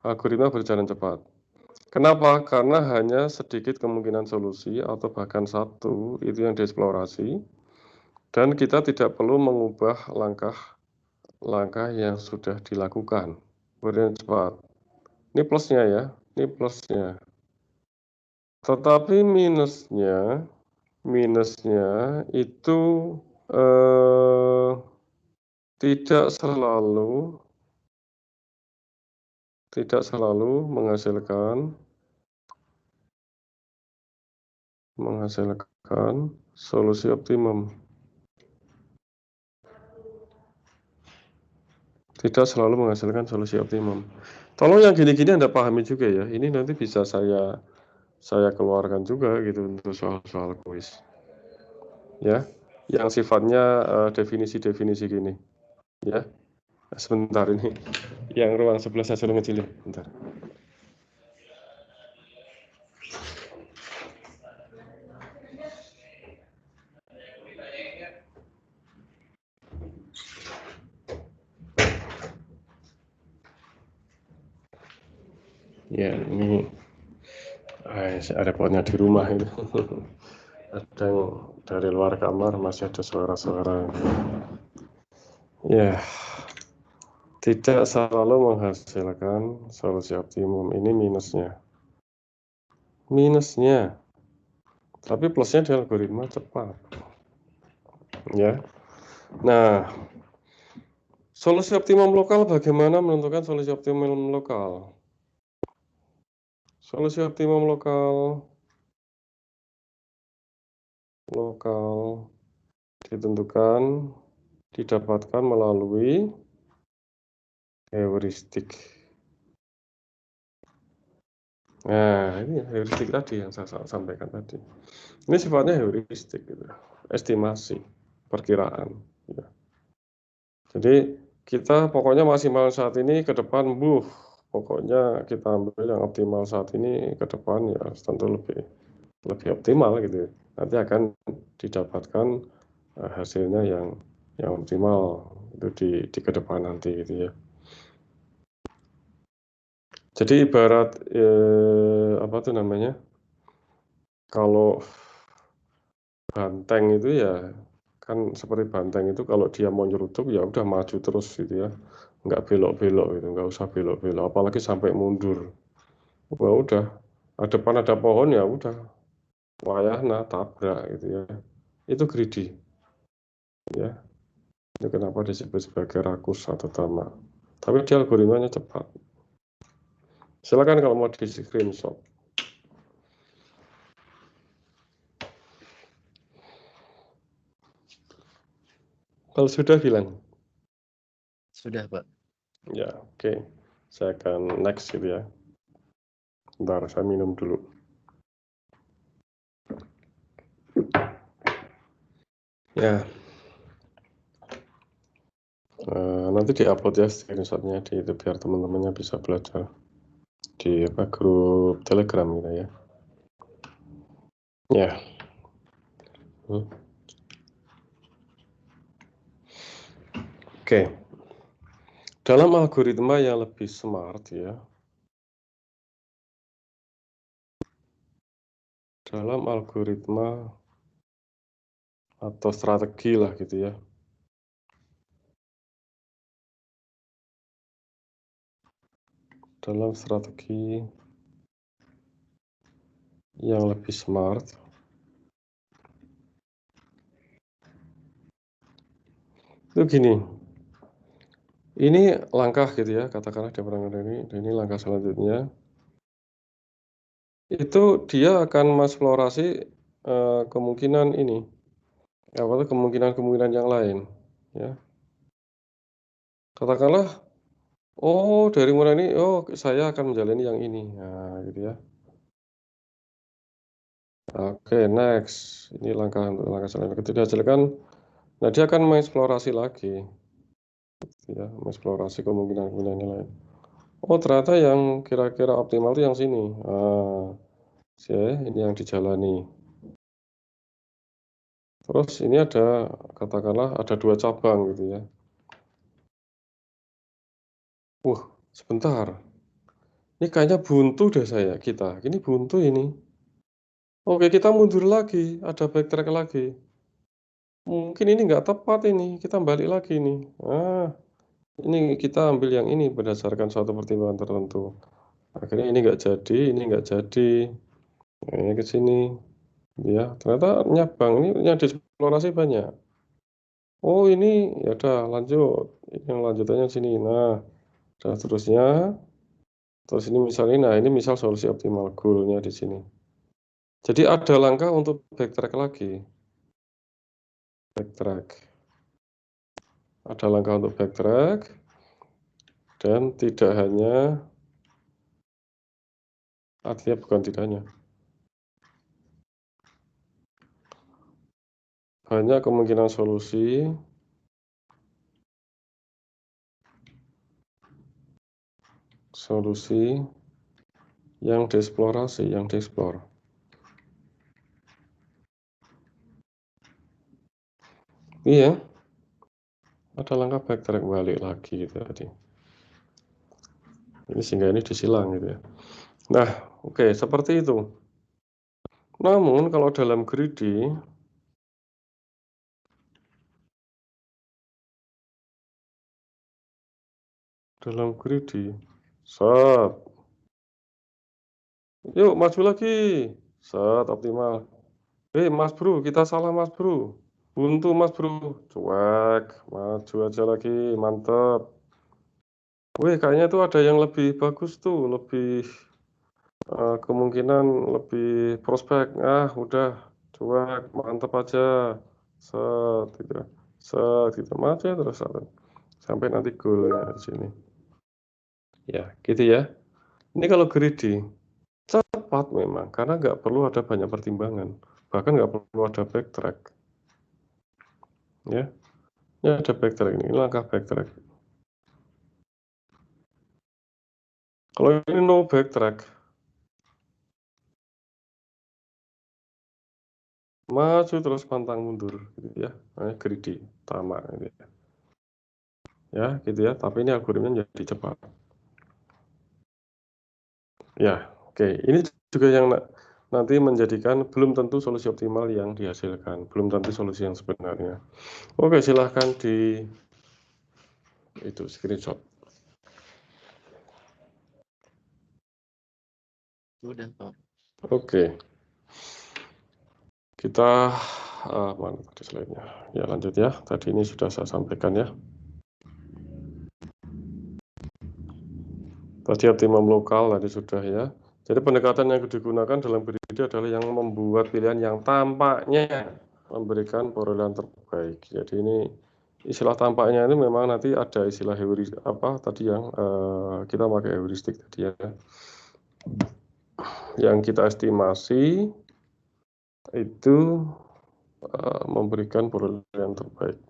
Algoritma berjalan cepat. Kenapa? Karena hanya sedikit kemungkinan solusi atau bahkan satu itu yang dieksplorasi dan kita tidak perlu mengubah langkah yang sudah dilakukan. Berjalan cepat. Ini plusnya ya, ini plusnya. Tetapi minusnya itu eh, tidak selalu menghasilkan menghasilkan solusi optimum. Tidak selalu menghasilkan solusi optimum. Tolong yang gini-gini Anda pahami juga ya. Ini nanti bisa saya keluarkan juga gitu untuk soal-soal kuis. Ya, yang sifatnya definisi-definisi gini. Ya, sebentar ini. Yang ruang sebelah saya suruh ngecilin. Bentar. Ya, ini ada pohonnya di rumah itu. Ada yang dari luar kamar masih ada suara-suara. Ya, tidak selalu menghasilkan solusi optimum. Ini minusnya. Tapi plusnya di algoritma cepat. Ya. Nah, solusi optimum lokal, bagaimana menentukan solusi optimum lokal? Solusi optimum lokal ditentukan, didapatkan melalui heuristik. Nah, ini heuristik tadi yang saya sampaikan tadi. Ini sifatnya heuristik, gitu. Estimasi, perkiraan. Ya. Jadi kita pokoknya maksimal saat ini ke depan, pokoknya kita ambil yang optimal saat ini ke depan ya tentu lebih optimal gitu. Nanti akan didapatkan hasilnya yang optimal itu di ke depan nanti gitu ya. Jadi ibarat apa tuh namanya? Kalau banteng itu ya kan seperti banteng itu kalau dia mau nyeruduk ya udah maju terus gitu ya. Nggak belok-belok gitu, nggak usah belok-belok apalagi sampai mundur. Wah udah, depan ada pohon ya udah wayahna tabrak gitu ya. Itu greedy ya. Itu kenapa disebut sebagai rakus atau tamak. Tapi dia algoritmanya cepat. Silakan kalau mau di screenshot. Kalau sudah bilang. Sudah, Pak. Ya, oke. Saya akan next gitu ya. Bentar, saya minum dulu. Ya. Nanti di-upload ya screenshotnya di itu biar teman-temannya bisa belajar di grup Telegram gitu ya. Ya. Oke. Dalam algoritma yang lebih smart ya. Dalam algoritma atau strategi lah gitu ya. Dalam strategi yang lebih smart itu gini, ini langkah gitu ya, katakanlah di perangkat ini langkah selanjutnya itu dia akan mengeksplorasi kemungkinan ini apa tuh kemungkinan yang lain ya. Katakanlah dari mulai ini saya akan menjalani yang ini, nah gitu ya. Oke, next. Ini langkah selanjutnya. Ketika dihasilkan, nah dia akan mengeksplorasi lagi, ya, mengeksplorasi kemungkinan yang lain. Ternyata yang kira-kira optimal itu yang sini. Ini yang dijalani. Terus ini ada, katakanlah ada 2 cabang gitu ya. Sebentar. Ini kayaknya buntu deh kita. Ini buntu ini. Oke, kita mundur lagi, ada backtrack lagi. Mungkin ini nggak tepat ini, kita balik lagi nih. Ini kita ambil yang ini berdasarkan suatu pertimbangan tertentu. Akhirnya ini nggak jadi. Nah, ini ke sini. Ya, ternyata nyabang ini yang dieksplorasi banyak. Ini ya udah lanjut. Ini yang lanjutannya sini. Nah, dan seterusnya. Terus ini misalnya, ini misal solusi optimal goal-nya di sini. Jadi ada langkah untuk backtrack lagi. Ada langkah untuk backtrack. Dan tidak hanya, artinya bukan tidak hanya. Banyak kemungkinan solusi yang dieksplorasi, yang dieksplor. Iya, ada langkah backtrack balik lagi gitu tadi. Ini sehingga ini disilang gitu ya. Nah, oke, seperti itu. Namun kalau dalam greedy, set. Yuk maju lagi. Set, optimal. Mas bro, kita salah mas bro. Buntu mas bro. Cuek, maju aja lagi, mantep. Kayaknya tuh ada yang lebih bagus tuh, lebih kemungkinan lebih prospek. Udah, cuek, mantep aja. Set, gitu. Set, gitu. Maju terus sampai nanti goalnya di sini. Ya, gitu ya. Ini kalau greedy, cepat memang, karena nggak perlu ada banyak pertimbangan. Bahkan nggak perlu ada backtrack. Ya, ini ada backtrack ini langkah backtrack. Kalau ini no backtrack, maju terus pantang mundur, gitu ya. Greedy, tamak, gitu ya. Ya, gitu ya. Tapi ini algoritmanya jadi cepat. Ya, oke. Ini juga yang nanti menjadikan belum tentu solusi optimal yang dihasilkan, belum tentu solusi yang sebenarnya. Oke, silahkan di itu screenshot. Udah, Pak. Oke. Kita mana tadi slide-nya? Ya, lanjut ya. Tadi ini sudah saya sampaikan ya. Tadi optimum lokal tadi sudah ya. Jadi pendekatan yang digunakan dalam greedy adalah yang membuat pilihan yang tampaknya memberikan perolehan terbaik. Jadi ini istilah tampaknya itu memang nanti ada istilah heuristik apa tadi yang kita pakai heuristik tadi ya. Yang kita estimasi itu memberikan perolehan terbaik.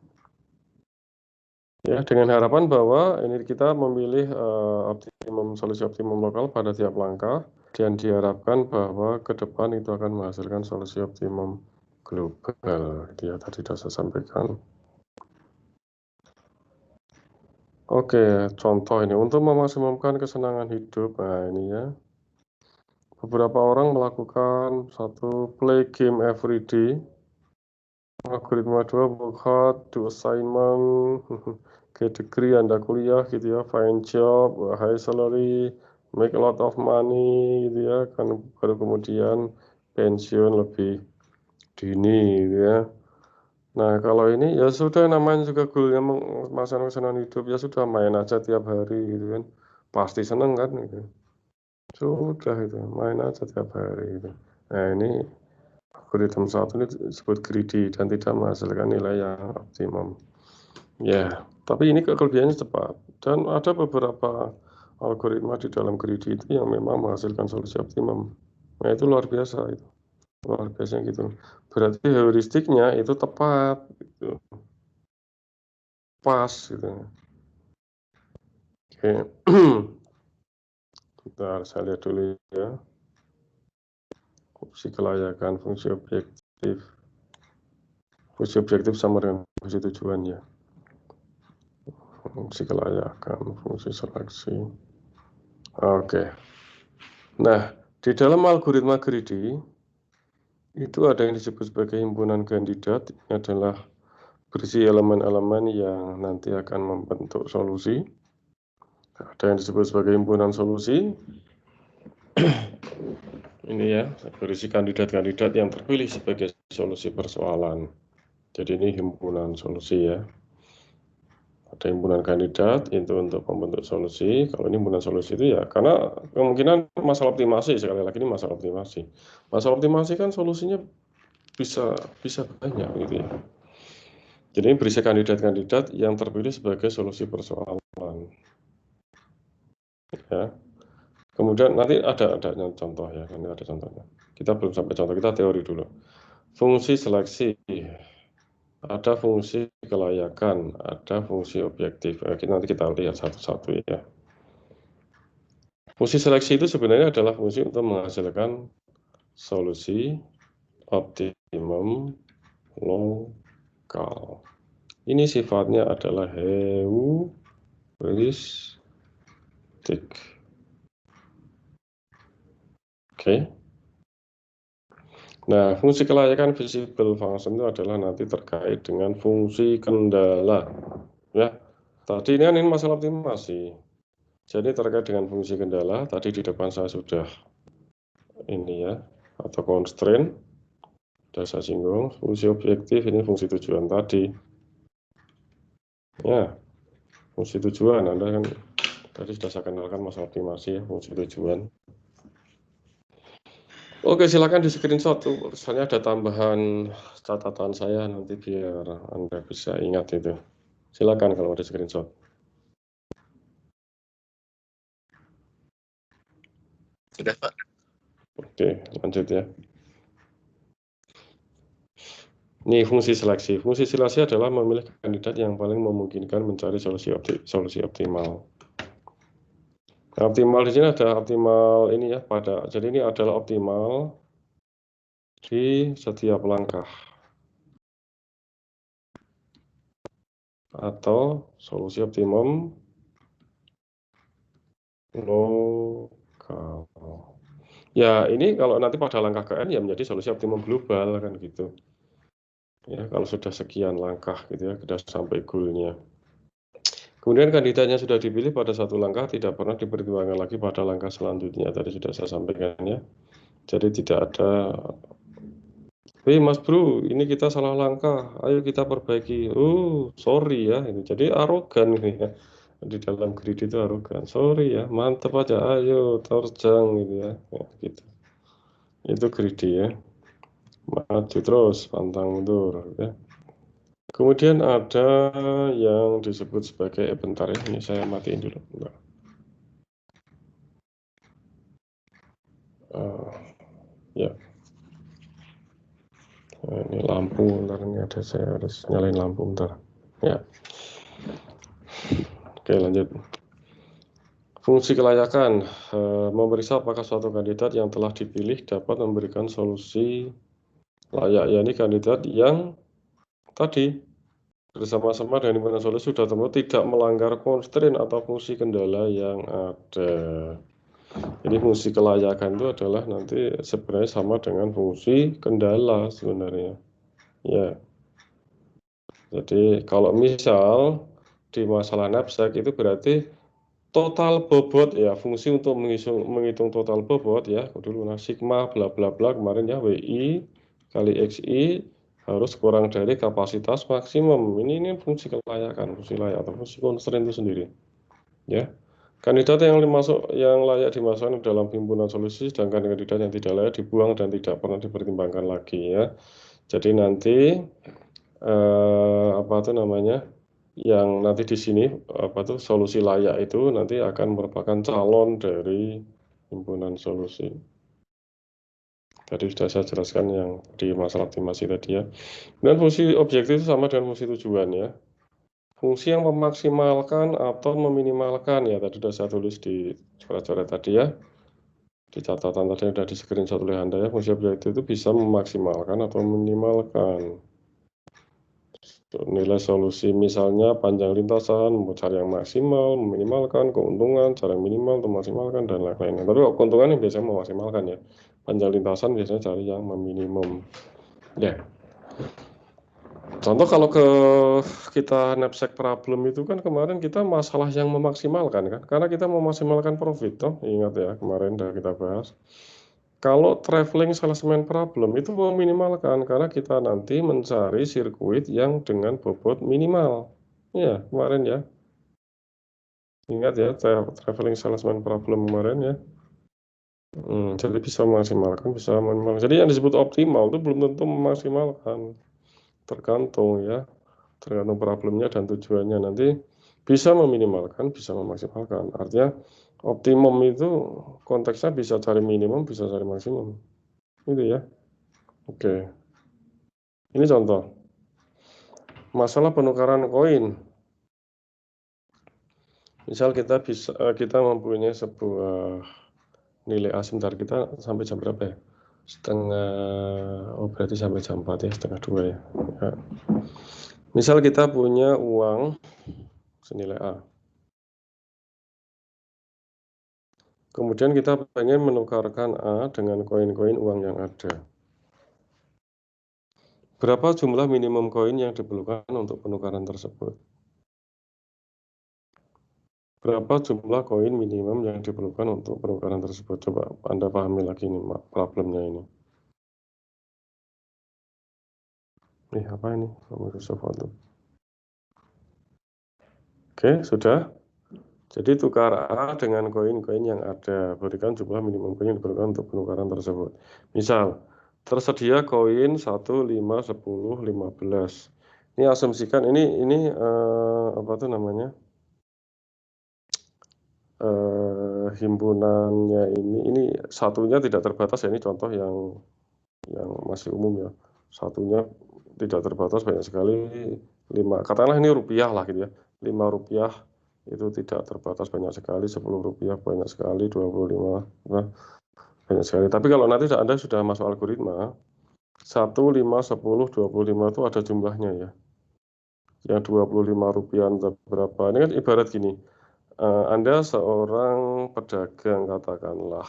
Ya, dengan harapan bahwa ini kita memilih solusi optimum lokal pada tiap langkah dan diharapkan bahwa ke depan itu akan menghasilkan solusi optimum global. Dia tadi sudah saya sampaikan. Oke, contoh ini untuk memaksimumkan kesenangan hidup. Nah, ini ya. Beberapa orang melakukan satu play game every day. Algoritma 2 work hard, do assignment, get degree, Anda kuliah gitu ya, find job, high salary, make a lot of money gitu ya, kan baru kemudian pensiun lebih dini gitu ya. Nah, kalau ini ya sudah namanya juga goalnya memasang kesenangan hidup, ya sudah main aja tiap hari gitu kan. Pasti seneng kan gitu. Sudah itu, main aja tiap hari gitu. Nah, ini algoritma 1 ini disebut greedy dan tidak menghasilkan nilai yang optimum. Ya, tapi ini kelebihannya cepat. Dan ada beberapa algoritma di dalam greedy itu yang memang menghasilkan solusi optimum. Nah, itu luar biasa itu. Luar biasa gitu. Berarti heuristiknya itu tepat gitu. Pas gitu. Oke. Bentar, saya lihat dulu ya. Fungsi kelayakan, fungsi objektif. Fungsi objektif sama dengan fungsi tujuan ya. Fungsi kelayakan, fungsi seleksi. Oke. Nah, di dalam algoritma greedy itu ada yang disebut sebagai himpunan kandidat. Ini adalah berisi elemen-elemen yang nanti akan membentuk solusi. Ada yang disebut sebagai himpunan solusi. Ini ya, berisi kandidat-kandidat yang terpilih sebagai solusi persoalan. Jadi ini himpunan solusi ya. Ada himpunan kandidat itu untuk membentuk solusi. Kalau ini himpunan solusi itu ya karena kemungkinan masalah optimasi, sekali lagi ini masalah optimasi. Masalah optimasi kan solusinya bisa banyak gitu ya. Jadi ini berisi kandidat-kandidat yang terpilih sebagai solusi persoalan. Ya. Kemudian nanti ada contoh ya, ini ada contohnya. Kita belum sampai contoh, kita teori dulu. Fungsi seleksi. Ada fungsi kelayakan, ada fungsi objektif. Nanti kita lihat satu-satu ya. Fungsi seleksi itu sebenarnya adalah fungsi untuk menghasilkan solusi optimum lokal. Ini sifatnya adalah heuristik. Oke. Nah, fungsi kelayakan visible function itu adalah nanti terkait dengan fungsi kendala. Ya, tadi ini masalah optimasi. Jadi terkait dengan fungsi kendala, tadi di depan saya sudah ini ya, atau constraint, sudah saya singgung. Fungsi objektif ini fungsi tujuan tadi. Ya, fungsi tujuan, Anda kan tadi sudah saya kenalkan masalah optimasi ya, fungsi tujuan. Oke, silakan di screenshot tuh. Soalnya ada tambahan catatan saya nanti biar Anda bisa ingat itu. Silakan kalau ada screenshot. Sudah, Pak. Oke, lanjut ya. Ini fungsi seleksi. Fungsi seleksi adalah memilih kandidat yang paling memungkinkan mencari solusi optimal. Nah, optimal di sini ada optimal ini ya jadi ini adalah optimal di setiap langkah atau solusi optimum lokal. Ya, ini kalau nanti pada langkah ke N ya menjadi solusi optimum global kan gitu. Ya, kalau sudah sekian langkah gitu ya, sudah sampai goalnya. Kemudian kandidatnya sudah dipilih pada satu langkah, tidak pernah dipertimbangkan lagi pada langkah selanjutnya. Tadi sudah saya sampaikan ya. Jadi tidak ada, "Hei Mas Bro, ini kita salah langkah, ayo kita perbaiki." "Oh, sorry ya." Jadi arogan ini ya. Di dalam greedy itu arogan. "Sorry ya, mantep aja, ayo terjang," gitu ya. Ya gitu. Itu greedy ya. Maju terus, pantang mundur ya. Kemudian ada yang disebut sebagai bentar ya, ini saya matiin dulu. Bentar. Ya. Nah, ini lampu, bentar ini ada, saya harus nyalain lampu bentar. Ya. Oke, lanjut. Fungsi kelayakan memeriksa apakah suatu kandidat yang telah dipilih dapat memberikan solusi layak, yakni kandidat yang tadi bersama-sama dengan himpunan solusi sudah tidak melanggar constraint atau fungsi kendala yang ada. Jadi fungsi kelayakan itu adalah nanti sebenarnya sama dengan fungsi kendala sebenarnya. Ya. Jadi kalau misal di masalah knapsack itu berarti total bobot ya, fungsi untuk menghitung total bobot ya, dulu nah sigma bla bla bla kemarin ya, WI kali XI harus kurang dari kapasitas maksimum. Ini fungsi kelayakan, fungsi layak atau fungsi constraint itu sendiri. Ya. Kandidat yang layak dimasukkan dalam himpunan solusi, sedangkan kandidat yang tidak layak dibuang dan tidak pernah dipertimbangkan lagi ya. Jadi nanti apa itu namanya? Yang nanti di sini solusi layak itu nanti akan merupakan calon dari himpunan solusi. Tadi sudah saya jelaskan yang di masalah optimasi tadi ya. Dan fungsi objektif itu sama dengan fungsi tujuan ya. Fungsi yang memaksimalkan atau meminimalkan ya, tadi sudah saya tulis di coret-coret tadi ya. Di catatan tadi sudah di screenshot oleh Anda ya. Fungsi objektif itu bisa memaksimalkan atau meminimalkan nilai solusi, misalnya panjang lintasan, mau cari yang maksimal, meminimalkan, keuntungan, cara yang minimal untuk memaksimalkan, dan lain-lain. Tapi keuntungan yang biasanya memaksimalkan ya. Panjang lintasan biasanya cari yang meminimum. Ya. Contoh kalau kita knapsack problem itu kan kemarin kita masalah yang memaksimalkan kan. Karena kita memaksimalkan profit toh. Ingat ya, kemarin sudah kita bahas. Kalau traveling salesman problem itu meminimalkan karena kita nanti mencari sirkuit yang dengan bobot minimal. Iya, kemarin ya. Ingat ya, traveling salesman problem kemarin ya. Jadi bisa memaksimalkan, bisa minimal. Jadi yang disebut optimal itu belum tentu memaksimalkan. Tergantung ya. Tergantung problemnya dan tujuannya. Nanti bisa meminimalkan, bisa memaksimalkan. Artinya optimum itu konteksnya bisa cari minimum, bisa cari maksimum. Itu ya. Oke. Ini contoh. Masalah penukaran koin. Misal kita mempunyai sebuah nilai A, sebentar, kita sampai jam berapa ya? Berarti sampai jam 4 ya, setengah 2 ya. Ya. Misal kita punya uang senilai A. Kemudian kita pengen menukarkan A dengan koin-koin uang yang ada. Berapa jumlah minimum koin yang diperlukan untuk penukaran tersebut? Berapa jumlah koin minimum yang diperlukan untuk penukaran tersebut? Coba Anda pahami lagi nih problemnya ini. Apa ini? Microsoft Outlook. Oke, sudah. Jadi tukar A dengan koin-koin yang ada. Berikan jumlah minimum koin yang diperlukan untuk penukaran tersebut. Misal, tersedia koin 1, 5, 10, 15. Ini asumsikan ini apa tuh namanya? Himpunannya ini satunya tidak terbatas ya, ini contoh yang masih umum ya. Satunya tidak terbatas, banyak sekali, 5, katakanlah ini rupiah lah gitu ya. 5 rupiah itu tidak terbatas, banyak sekali. 10 rupiah banyak sekali. 25 banyak sekali. Tapi kalau nanti Anda sudah masuk algoritma, 1, 5, 10, 25 itu ada jumlahnya ya. Yang 25 rupiah berapa? Ini kan ibarat gini, Anda seorang pedagang, katakanlah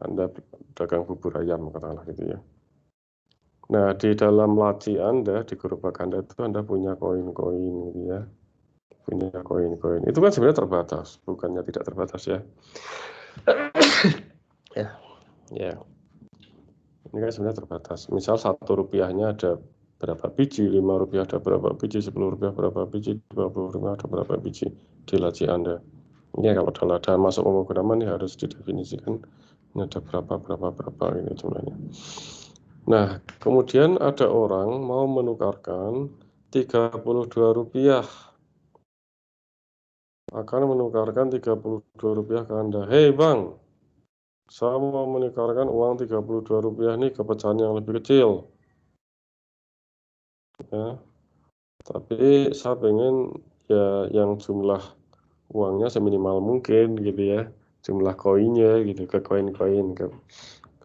Anda pedagang bubur ayam, katakanlah gitu ya. Nah, di dalam laci Anda, di gerobak Anda itu Anda punya koin-koin gitu ya. Punya koin-koin. Itu kan sebenarnya terbatas, bukannya tidak terbatas ya. Ya. Ini kan sebenarnya terbatas. Misal 1 rupiahnya ada berapa biji, 5 rupiah ada berapa biji, 10 rupiah berapa biji, 20 rupiah ada berapa biji di laci Anda. Ini kalau dalam masuk pemrograman ini harus didefinisikan ini ada berapa ini jumlahnya. Nah, kemudian ada orang mau menukarkan 32 rupiah. Akan menukarkan 32 rupiah ke Anda. Hei Bang, saya mau menukarkan uang 32 rupiah nih ke pecahan yang lebih kecil. Ya, tapi saya pengen ya yang jumlah uangnya seminimal mungkin gitu ya. Jumlah koinnya gitu, ke koin-koin.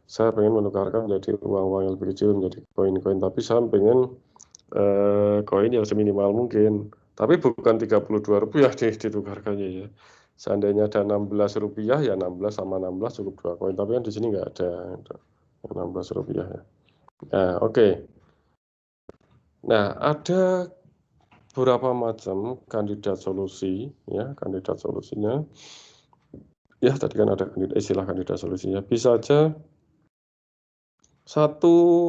Saya pengen menukarkan menjadi uang-uang yang lebih kecil menjadi koin-koin. Tapi saya pengen koin yang seminimal mungkin. Tapi bukan 32 rupiah ditukarkannya ya. Seandainya ada 16 rupiah ya 16 sama 16 cukup 2 koin. Tapi kan di sini nggak ada 16 rupiah ya. Nah, oke. Nah, ada beberapa macam kandidat solusi ya, kandidat solusinya. Ya, tadi kan ada istilah kandidat solusinya. Bisa aja 1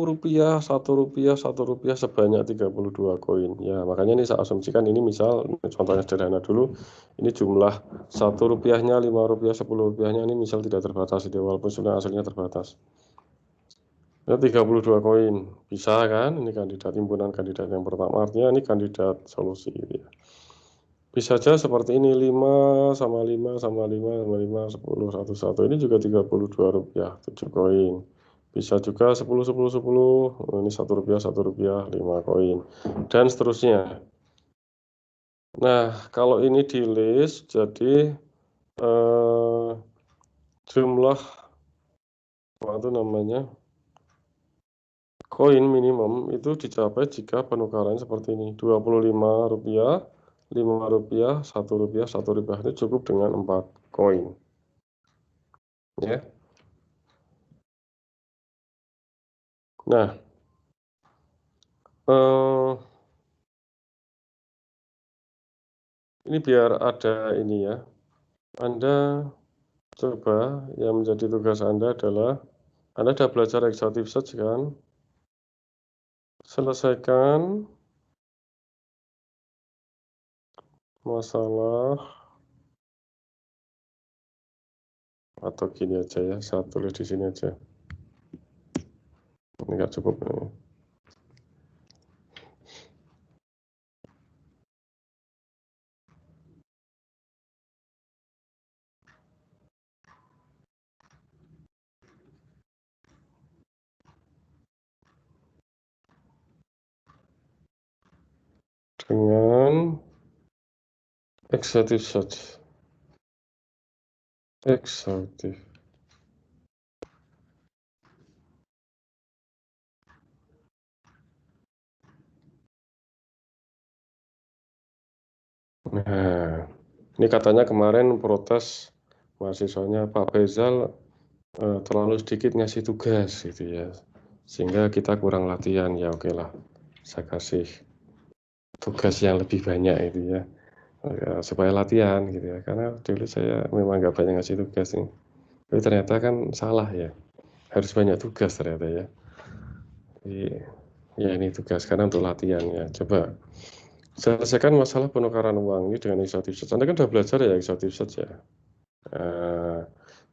rupiah, 1 rupiah, 1 rupiah sebanyak 32 koin. Ya, makanya ini saya asumsikan ini misal contohnya sederhana dulu. Ini jumlah 1 rupiahnya, 5 rupiah, 10 rupiahnya ini misal tidak terbatas itu walaupun sudah aslinya terbatas. Ya, 32 koin. Bisa kan? Ini kandidat himpunan kandidat yang pertama. Artinya ini kandidat solusi gitu ya. Bisa saja seperti ini 5 sama 5 sama 5 sama 5 10 1 1. Ini juga 32 rupiah 7 koin. Bisa juga 10 10 10. Ini 1 rupiah 1 rupiah 5 koin dan seterusnya. Nah, kalau ini di list jadi jumlah apa itu namanya? Koin minimum itu dicapai jika penukaran seperti ini. 25 rupiah, 5 rupiah, 1 rupiah, 1 rupiah ini cukup dengan 4 koin. Ya. Nah, ini biar ada ini ya. Anda coba yang menjadi tugas Anda adalah Anda sudah belajar exhaustive search kan? Selesaikan masalah, atau gini aja ya, saya tulis di sini aja. Ini nggak cukup. Dengan exhaustive search. Exhaustive. Nah, ini katanya kemarin protes mahasiswanya Pak Faisal terlalu sedikit ngasih tugas gitu ya, sehingga kita kurang latihan. Ya oke lah, saya kasih tugas yang lebih banyak itu ya, supaya latihan gitu ya, karena dulu saya memang nggak banyak ngasih tugas nih, tapi ternyata kan salah ya, harus banyak tugas ternyata ya. Jadi, ya ini tugas karena untuk latihan ya. Coba selesaikan masalah penukaran uang ini dengan exhaustive search. Anda kan sudah belajar ya exhaustive search ya.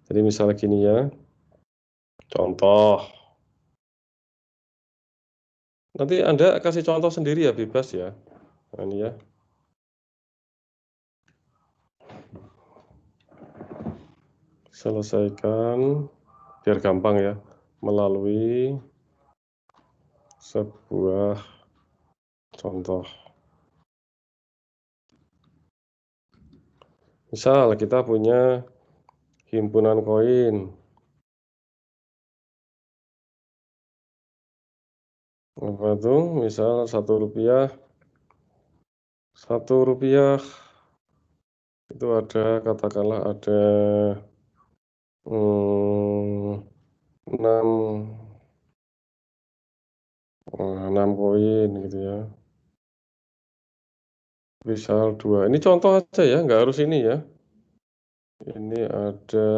Jadi misalnya gini ya, contoh. Nanti Anda kasih contoh sendiri ya, bebas ya. Nah, ini ya. Selesaikan, biar gampang ya, melalui sebuah contoh. Misal kita punya himpunan koin. Apa itu? Misal Rp1. Rp1 itu ada, katakanlah ada 6 koin gitu ya. Misal 2. Ini contoh aja ya, nggak harus ini ya. Ini ada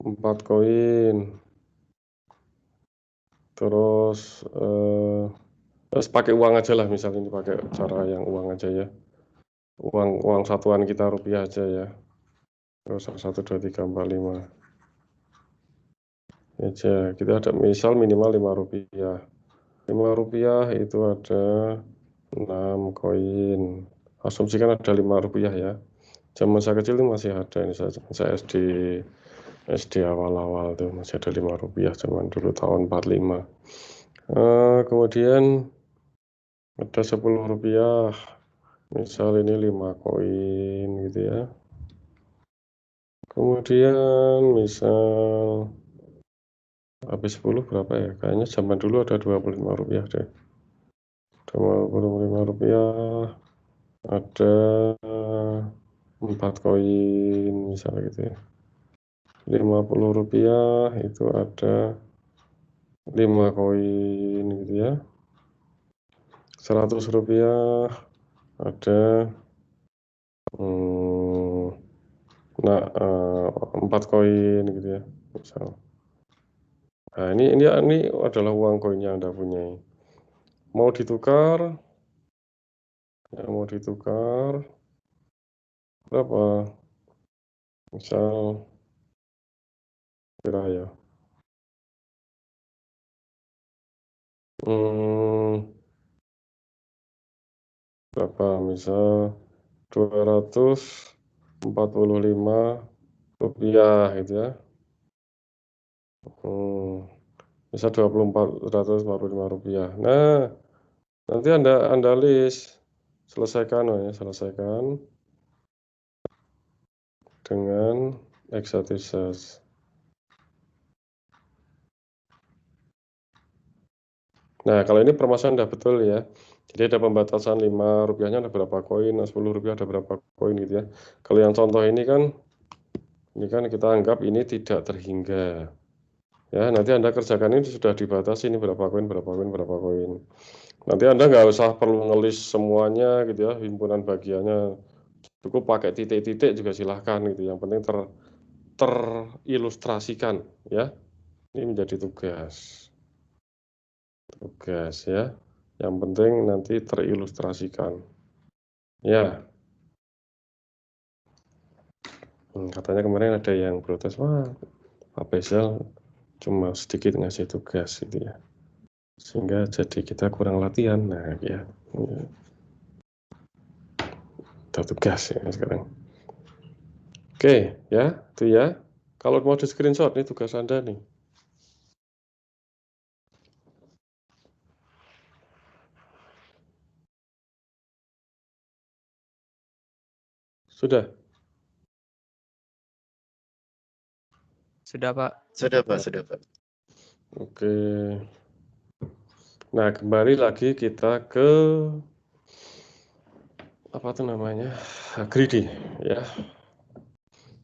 4 koin. Terus pakai uang aja lah, misalnya ini pakai cara yang uang aja ya. Uang satuan kita rupiah aja ya. Terus 1, 2, 3, 4, 5. Aja. Kita ada misal minimal Rp5. Rp5 itu ada 6 koin. Asumsikan ada Rp5 ya. Zaman saya kecil itu masih ada, ini saya SD awal-awal tuh masih ada Rp5 zaman dulu tahun 45. Kemudian ada Rp10. Misal ini 5 koin gitu ya. Kemudian misal habis 10 berapa ya? Kayaknya zaman dulu ada Rp25 deh. Rp25 ada 4 koin misalnya gitu ya. Rp50 itu ada 5 koin gitu ya. Rp100 ada 4 koin gitu ya. Misal. Nah, ini adalah uang koin yang Anda punya. Mau ditukar? Ya, mau ditukar berapa? Misal kira ya. Berapa? Misal Rp245 gitu ya. Misal Rp2.445. Nah, nanti Anda list, selesaikan dengan exhaustive search. Nah, kalau ini permasalahan udah betul ya. Jadi ada pembatasan Rp5-nya ada berapa koin, Rp10 ada berapa koin gitu ya. Kalau yang contoh ini kan kita anggap ini tidak terhingga. Ya, nanti Anda kerjakan ini sudah dibatasi ini berapa koin. Nanti Anda nggak usah perlu ngelis semuanya gitu ya, himpunan bagiannya. Cukup pakai titik-titik juga silahkan gitu. Yang penting terilustrasikan ya. Ini menjadi tugas ya. Yang penting nanti terilustrasikan. Ya. Katanya kemarin ada yang protes, wah Pak Faisal cuma sedikit ngasih tugas gitu ya. Sehingga jadi kita kurang latihan. Nah, ya. Ada tugas ya sekarang. Oke, ya, itu ya. Kalau mau di screenshot nih tugas Anda nih. Sudah? Sudah, Pak. Sudah, Pak. Sudah, Pak. Oke. Nah, kembali lagi kita ke apa tuh namanya? Greedy, ya.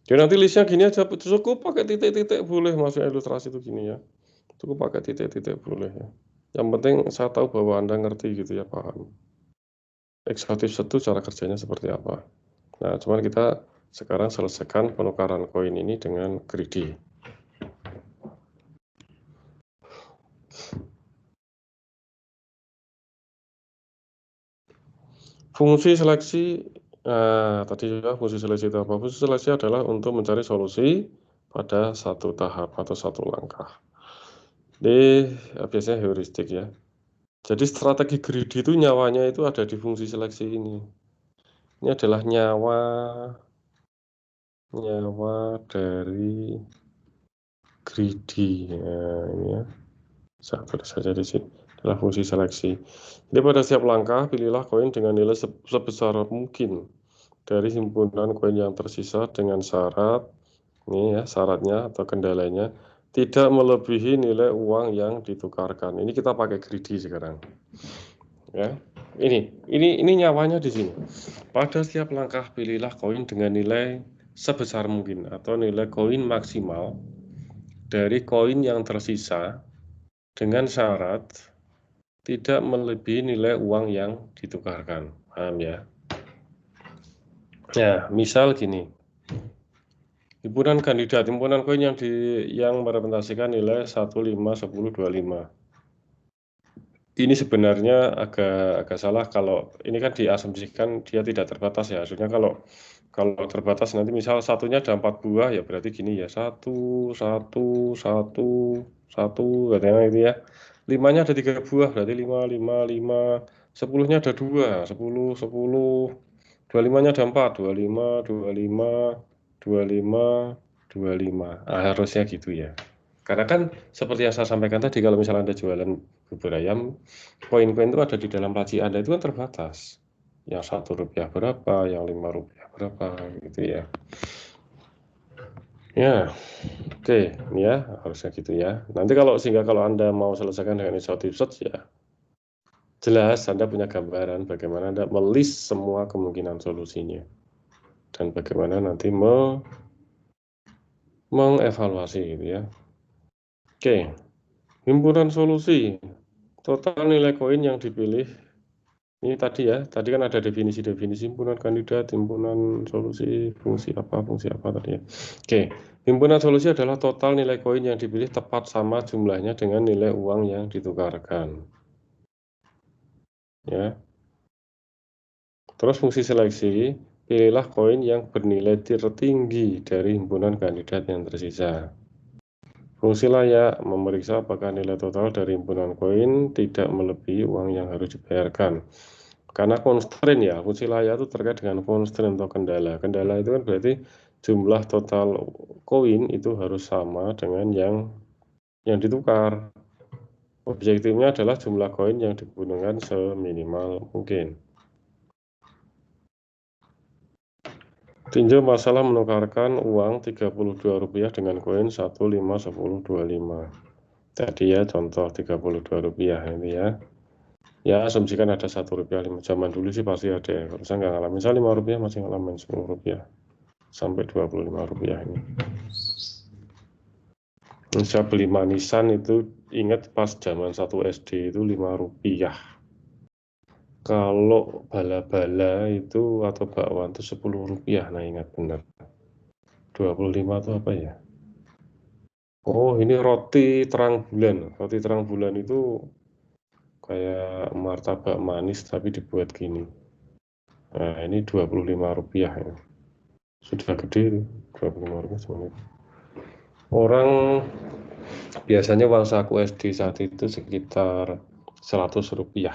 Jadi nanti listnya gini aja, cukup pakai titik-titik boleh masuk ilustrasi itu gini ya. Cukup pakai titik-titik boleh ya. Yang penting saya tahu bahwa Anda ngerti gitu ya, paham. Exhaustive itu cara kerjanya seperti apa. Nah, cuman kita sekarang selesaikan penukaran koin ini dengan greedy. Fungsi seleksi, tadi juga fungsi seleksi itu apa? Fungsi seleksi adalah untuk mencari solusi pada satu tahap atau satu langkah. Ini biasanya heuristik ya. Jadi strategi greedy itu nyawanya itu ada di fungsi seleksi ini. Ini adalah nyawa dari greedy. Nah, ini ya. Saya tulis saja di sini adalah fungsi seleksi. Jadi pada setiap langkah pilihlah koin dengan nilai sebesar mungkin dari himpunan koin yang tersisa dengan syarat, ini ya syaratnya atau kendalanya tidak melebihi nilai uang yang ditukarkan. Ini kita pakai greedy sekarang. Ya. Ini nyawanya di sini. Pada setiap langkah pilihlah koin dengan nilai sebesar mungkin atau nilai koin maksimal dari koin yang tersisa dengan syarat tidak melebihi nilai uang yang ditukarkan. Paham ya? Nah, misal gini. Himpunan kandidat, himpunan koin yang merepresentasikan nilai 1, 5, 10, 25. Ini sebenarnya agak salah kalau ini kan diasumsikan dia tidak terbatas ya. Maksudnya kalau terbatas nanti misal satunya ada 4 buah ya berarti gini ya 1, 1, 1, 1 katanya itu ya. 5-nya ada 3 buah berarti 5, 5, 5. 10-nya ada 2, 10, 10. 25-nya ada 4, 25, 25, 25, 25. Harusnya gitu ya. Karena kan seperti yang saya sampaikan tadi kalau misalnya Anda jualan bubur ayam, koin-koin itu ada di dalam laci Anda itu kan terbatas. Yang Rp1 berapa, yang Rp5 berapa gitu ya. Ya, oke, ya harusnya gitu ya. Nanti kalau Anda mau selesaikan dengan exhaustive search ya, jelas Anda punya gambaran bagaimana Anda melist semua kemungkinan solusinya dan bagaimana nanti mengevaluasi gitu ya. Oke, himpunan solusi. Total nilai koin yang dipilih ini tadi ya, tadi kan ada definisi-definisi himpunan kandidat, himpunan solusi, fungsi apa tadi ya. Oke, himpunan solusi adalah total nilai koin yang dipilih tepat sama jumlahnya dengan nilai uang yang ditukarkan. Ya. Terus fungsi seleksi, pilihlah koin yang bernilai tertinggi dari himpunan kandidat yang tersisa. Fungsi layak, memeriksa apakah nilai total dari himpunan koin tidak melebihi uang yang harus dibayarkan. Karena constraint ya, fungsi layak itu terkait dengan constraint atau kendala. Kendala itu kan berarti jumlah total koin itu harus sama dengan yang ditukar. Objektifnya adalah jumlah koin yang digunakan seminimal mungkin. Tinjau masalah menukarkan uang Rp32 dengan koin 1, 5, 10, 25. Tadi ya contoh Rp32 ini ya. Ya asumsikan ada Rp1, zaman dulu sih pasti ada ya. Kalau saya nggak ngalamin, misal Rp5 masih ngalamin Rp10 sampai Rp25 ini. Saya beli manisan itu ingat pas zaman 1 SD itu Rp5. Kalau bala-bala itu atau bakwan itu Rp10. Nah ingat benar. 25 itu apa ya? Oh ini roti terang bulan. Roti terang bulan itu kayak martabak manis tapi dibuat gini. Nah, ini Rp25 ya. Sudah gede, Rp25 sebenarnya. Orang biasanya uang saku SD saat itu sekitar Rp100.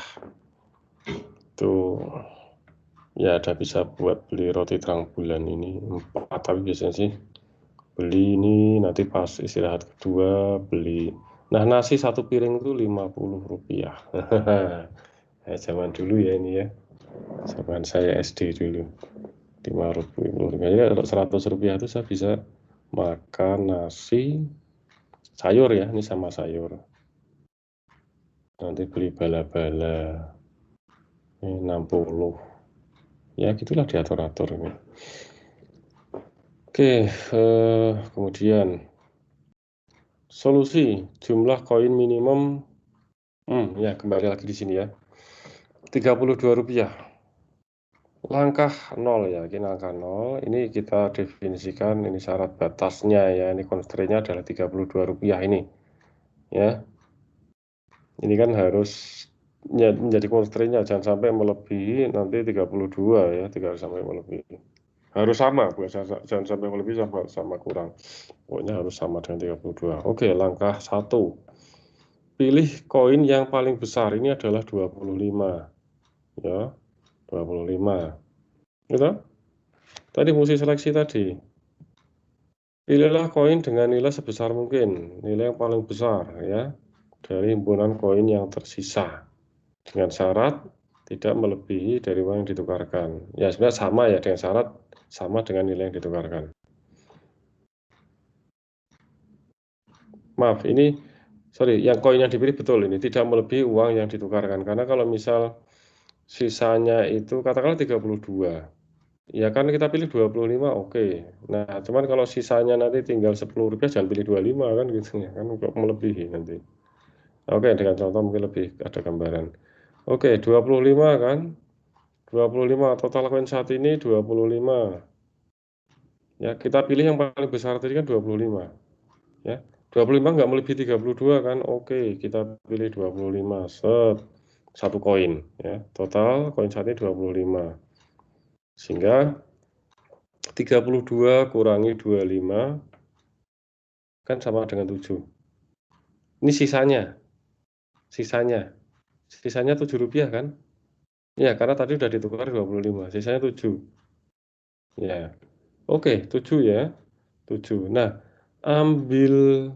Tuh, ya ada bisa buat beli roti terang bulan ini 4, tapi biasanya sih beli ini nanti pas istirahat kedua beli. Nah, nasi satu piring itu Rp50. Nah, zaman dulu ya ini ya. Zaman saya SD dulu. Rp50. Jadi kalau Rp100 itu saya bisa makan nasi sayur ya, ini sama sayur. Nanti beli bala-bala. Ini 60. Ya gitulah diatur-atur ini. Oke, kemudian solusi jumlah koin minimum, ya kembali lagi di sini ya, Rp32. Langkah 0 ya, ini langkah 0. Ini kita definisikan, ini syarat batasnya ya, ini constraint-nya adalah Rp32 ini. Ya, ini kan harus menjadi constraint-nya, jangan sampai melebihi nanti 32 ya, tidak sampai melebihi. Harus sama, jangan sampai melebihi sama kurang. Pokoknya harus sama dengan 32. Oke, langkah 1. Pilih koin yang paling besar, ini adalah 25. Ya, 25. Gitu? Tadi fungsi seleksi tadi. Pilihlah koin dengan nilai sebesar mungkin, nilai yang paling besar ya, dari himpunan koin yang tersisa. Dengan syarat tidak melebihi dari uang yang ditukarkan. Ya sebenarnya sama ya, dengan syarat sama dengan nilai yang ditukarkan. Maaf, ini sorry, yang koin yang dipilih betul ini tidak melebihi uang yang ditukarkan. Karena kalau misal sisanya itu katakanlah 32. Ya kan kita pilih 25, oke. Nah, cuman kalau sisanya nanti tinggal Rp10, jangan pilih 25 kan gitu ya, kan kok melebihi nanti. Oke, dengan contoh mungkin lebih ada gambaran. Oke, 25 kan? 25 total koin saat ini 25. Ya, kita pilih yang paling besar tadi kan 25. Ya. 25 nggak melebihi 32 kan? Oke, kita pilih 25. Set. Satu koin ya. Total koin saat ini 25. Sehingga 32 kurangi 25 kan sama dengan 7. Ini sisanya. Sisanya Rp7 kan? Ya, karena tadi udah ditukar 25. Sisanya 7. Ya. Oke, 7 ya. 7. Nah, ambil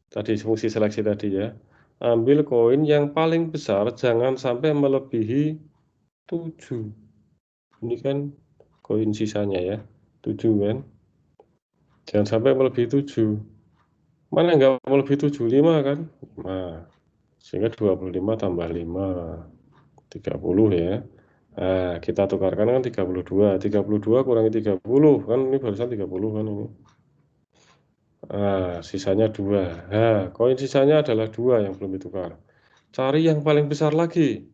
tadi fungsi seleksi tadi ya. Ambil koin yang paling besar, jangan sampai melebihi 7. Ini kan koin sisanya ya. 7 kan? Jangan sampai melebihi 7. Mana enggak melebihi 7? 5 kan? 5. Sehingga 25 tambah 5. 30 ya. Nah, kita tukarkan kan 32. 32 kurangi 30 kan ini barusan 30 kan ini. Nah, sisanya 2. Nah, koin sisanya adalah 2 yang belum ditukar. Cari yang paling besar lagi.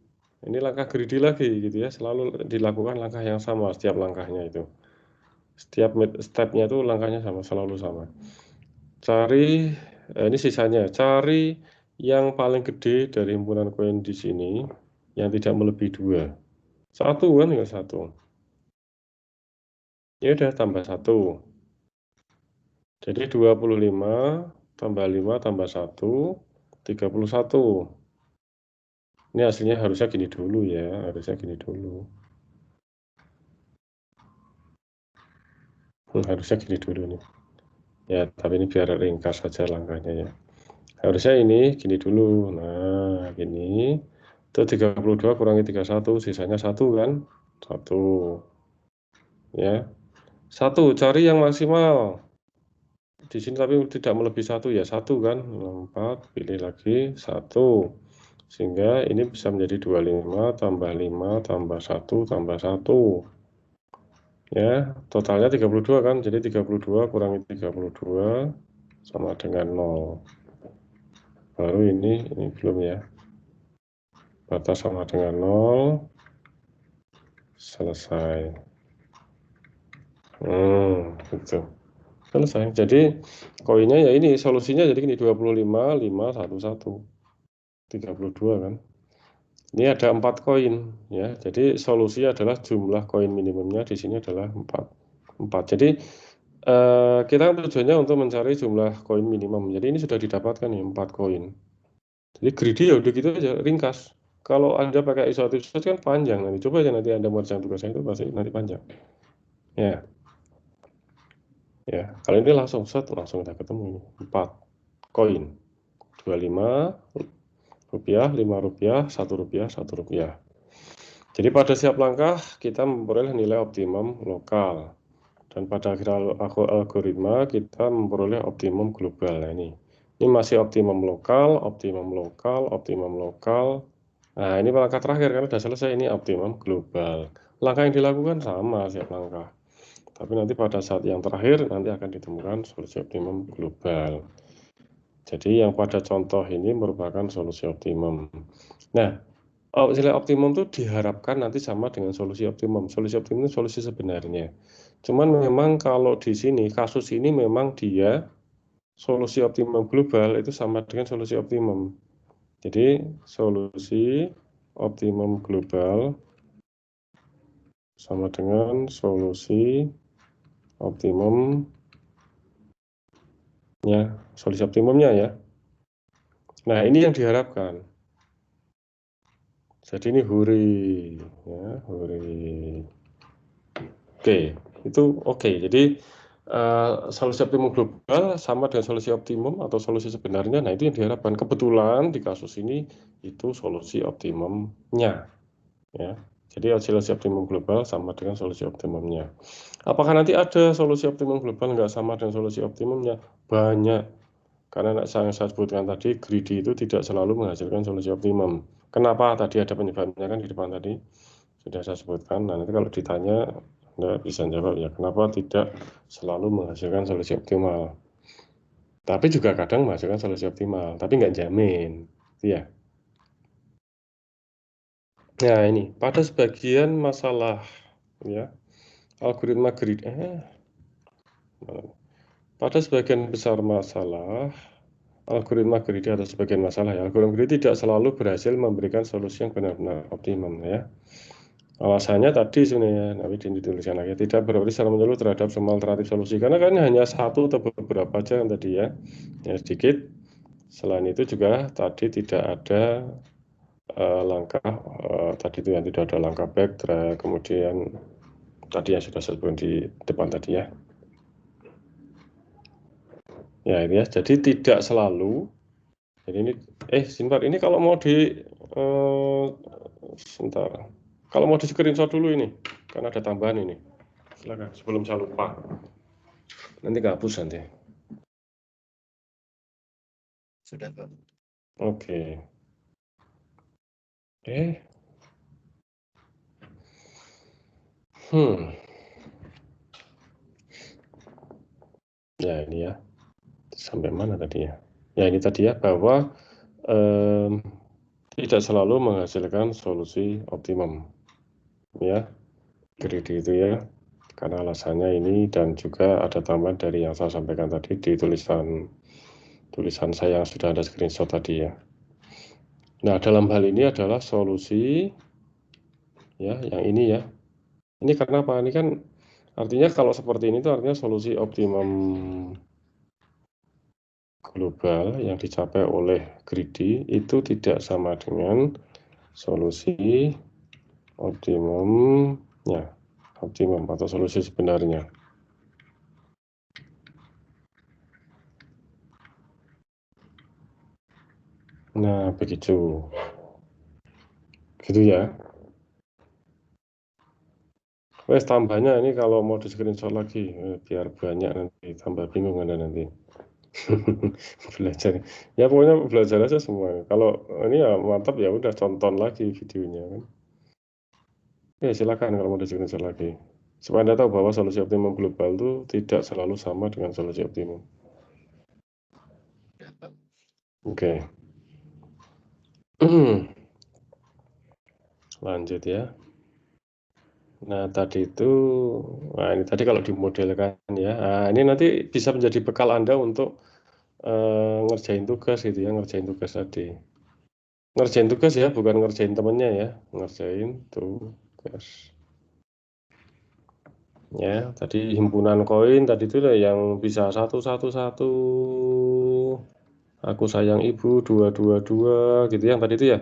Ini langkah greedy lagi gitu ya. Selalu dilakukan langkah yang sama setiap langkahnya itu. Setiap stepnya itu langkahnya sama, selalu sama. Cari ini sisanya. Cari yang paling gede dari himpunan koin di sini yang tidak melebihi 2. 1 kan ya 1. Ya udah tambah 1. Jadi 25 tambah 5 tambah 1, 31. Ini hasilnya harusnya gini dulu ya, harusnya gini dulu. Harusnya gini dulu nih. Ya, tapi ini biar ringkas saja langkahnya ya. Harusnya ini gini dulu. Nah, gini. Itu 32 kurangi 31, sisanya 1 kan? 1. Ya. 1, cari yang maksimal. Di sini tapi tidak melebihi 1 ya, 1 kan? 4, pilih lagi 1. Sehingga ini bisa menjadi 25 tambah 5 tambah 1 tambah 1. Ya, totalnya 32 kan? Jadi 32 kurangi 32 sama dengan 0. Baru ini belum ya. Batas sama dengan 0. Selesai. Gitu. Selesai. Jadi koinnya ya ini solusinya jadi gini 25 5 1 1. 32 kan. Ini ada 4 koin ya. Jadi solusi adalah jumlah koin minimumnya di sini adalah 4. Jadi kita tujuannya untuk mencari jumlah koin minimum. Jadi ini sudah didapatkan nih 4 koin. Jadi greedy ya udah gitu aja, ringkas. Kalau Anda pakai isolate search kan panjang nanti. Coba aja nanti Anda mengerjakan tugasnya itu pasti nanti panjang. Ya. Ya, kalau ini langsung langsung kita ketemu ini 4 koin. 25 rupiah, 5 rupiah, 1 rupiah, 1 rupiah. Jadi pada setiap langkah kita memperoleh nilai optimum lokal. Dan pada akhir algoritma kita memperoleh optimum global. Nah, ini masih optimum lokal, optimum lokal, optimum lokal. Nah, ini langkah terakhir karena sudah selesai, ini optimum global. Langkah yang dilakukan sama setiap langkah. Tapi nanti pada saat yang terakhir nanti akan ditemukan solusi optimum global. Jadi yang pada contoh ini merupakan solusi optimum. Nah, nilai optimum itu diharapkan nanti sama dengan solusi optimum. Solusi optimum itu solusi sebenarnya. Cuman memang kalau di sini, kasus ini memang dia solusi optimum global itu sama dengan solusi optimum. Jadi solusi optimum global sama dengan solusi optimum ya, solusi optimumnya ya. Nah, ini yang diharapkan. Jadi ini huri ya, huri. Oke, itu oke. Jadi solusi optimum global sama dengan solusi optimum atau solusi sebenarnya. Nah, itu yang diharapkan. Kebetulan di kasus ini itu solusi optimumnya ya. Jadi solusi optimum global sama dengan solusi optimumnya. Apakah nanti ada solusi optimum global nggak sama dengan solusi optimumnya? Banyak. Karena yang saya sebutkan tadi, greedy itu tidak selalu menghasilkan solusi optimum. Kenapa? Tadi ada penyebabnya kan di depan tadi. Sudah saya sebutkan. Nah, nanti kalau ditanya, Anda bisa jawab ya, kenapa tidak selalu menghasilkan solusi optimal. Tapi juga kadang menghasilkan solusi optimal, tapi nggak jamin. Ya. Nah, ini pada sebagian masalah ya, algoritma greedy. Pada sebagian besar masalah, algoritma greedy atau sebagian masalah ya, algoritma greedy tidak selalu berhasil memberikan solusi yang benar-benar optimum ya. Alasannya tadi sebenarnya, tapi dituliskan lagi, tidak berarti secara menyeluruh terhadap semua alternatif solusi, karena kan hanya satu atau beberapa aja yang tadi ya, yang sedikit. Selain itu juga tadi tidak ada langkah, tadi itu yang tidak ada langkah backtrack, kemudian tadi yang sudah saya sebutkan di depan tadi ya. Ya ini ya, jadi tidak selalu. Jadi ini, sebentar, ini kalau mau sebentar. Kalau mau di screenshot dulu ini, karena ada tambahan ini. Silakan, sebelum saya lupa. Nanti kehapus nanti. Sudah, Pak. Oke. Ya ini ya. Sampai mana tadi ya? Ya ini tadi ya, bahwa tidak selalu menghasilkan solusi optimum. Ya, greedy itu ya. Karena alasannya ini dan juga ada tambahan dari yang saya sampaikan tadi di tulisan saya yang sudah ada screenshot tadi ya. Nah, dalam hal ini adalah solusi ya, yang ini ya. Ini karena apa? Ini kan artinya kalau seperti ini itu artinya solusi optimum global yang dicapai oleh greedy itu tidak sama dengan solusi optimumnya, optimum atau solusi sebenarnya. Nah, begitu. Gitu ya. Wes tambahnya ini kalau mau di screenshot lagi, biar banyak nanti, tambah bingung Anda nanti. Belajar. Ya pokoknya belajar aja semua. Kalau ini ya mantap ya udah tonton lagi videonya kan. Ya silakan kalau mau di screenshot lagi. Supaya Anda tahu bahwa solusi optimum global itu tidak selalu sama dengan solusi optimum. Ya, Pak. Oke. Lanjut ya. Nah tadi itu, nah ini tadi kalau dimodelkan ya, nah, ini nanti bisa menjadi bekal Anda untuk ngerjain tugas gitu ya, ngerjain tugas tadi. ngerjain tugas ya, bukan ngerjain temennya ya, ngerjain tugas. Ya, tadi himpunan koin tadi itu yang bisa 111, aku sayang ibu 222 gitu yang tadi itu ya.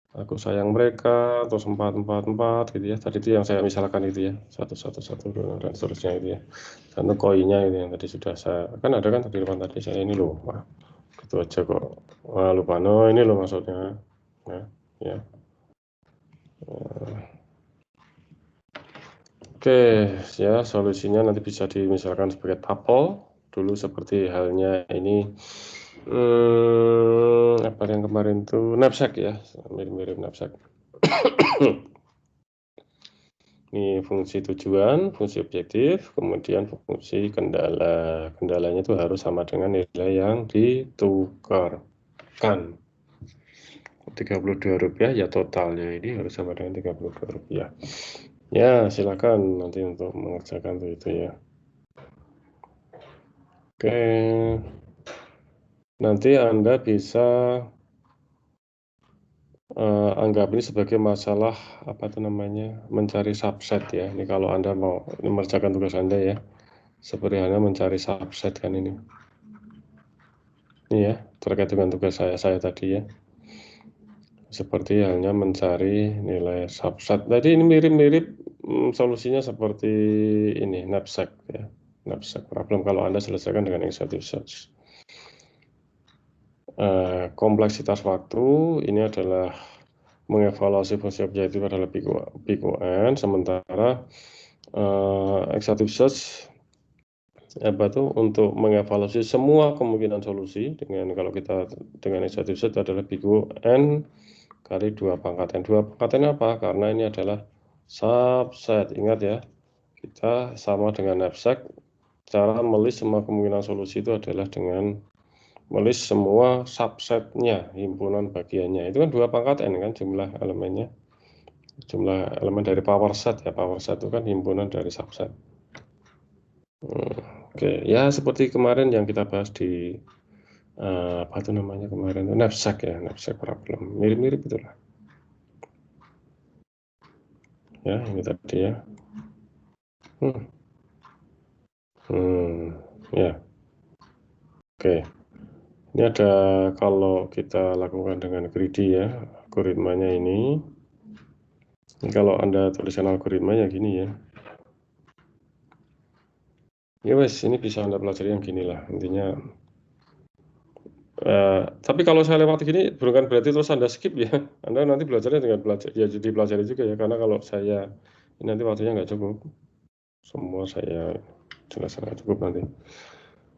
Aku sayang mereka terus 444 gitu ya. Tadi itu yang saya misalkan itu ya. 111 dan seterusnya itu ya. Dan itu koinnya itu yang tadi sudah saya kan ada kan tadi depan tadi saya ini loh. Wah, gitu aja kok. Wah, lupa no ini loh maksudnya. Nah, ya. Oke, ya solusinya nanti bisa dimisalkan sebagai tapel dulu seperti halnya ini apa yang kemarin tuh knapsack ya, mirip-mirip knapsack. Ini fungsi tujuan, fungsi objektif, kemudian fungsi kendala. Kendalanya itu harus sama dengan nilai yang ditukarkan. Rp32 ya totalnya ini harus sama dengan Rp32. Ya, silakan nanti untuk mengerjakan itu ya. Oke. Nanti Anda bisa anggap ini sebagai masalah apa itu namanya? Mencari subset ya. Ini kalau Anda mau mengerjakan tugas Anda ya. Seperti Anda mencari subset kan ini. Ini ya, terkait dengan tugas saya tadi ya. Seperti halnya mencari nilai subset. Tadi ini mirip-mirip solusinya seperti ini, knapsack ya. Knapsack problem kalau Anda selesaikan dengan exhaustive search. Kompleksitas waktu ini adalah mengevaluasi fungsi objektif adalah big O(n), sementara exhaustive search apa tuh untuk mengevaluasi semua kemungkinan solusi dengan kalau kita dengan exhaustive search adalah big O(n) kali 2 pangkat n. 2 pangkat n apa? Karena ini adalah subset. Ingat ya, kita sama dengan knapsack, cara melist semua kemungkinan solusi itu adalah dengan melist semua subsetnya, himpunan bagiannya. Itu kan 2 pangkat n kan jumlah elemennya. Jumlah elemen dari power set ya. Power set itu kan himpunan dari subset. Oke, ya seperti kemarin yang kita bahas di apa itu namanya kemarin itu knapsack ya, knapsack problem. Mirip-mirip itulah. Ya, ini tadi ya. Ya. Oke. Ini ada kalau kita lakukan dengan greedy ya, algoritmanya ini. Kalau Anda tuliskan algoritmanya gini ya. Ya wes, ini bisa Anda pelajari yang gini lah. Intinya tapi kalau saya lewat gini bukan berarti terus Anda skip ya. Anda nanti belajarnya dengan belajar ya, jadi pelajari juga ya, karena kalau saya ini nanti waktunya nggak cukup. Semua saya jelaskan nggak cukup nanti.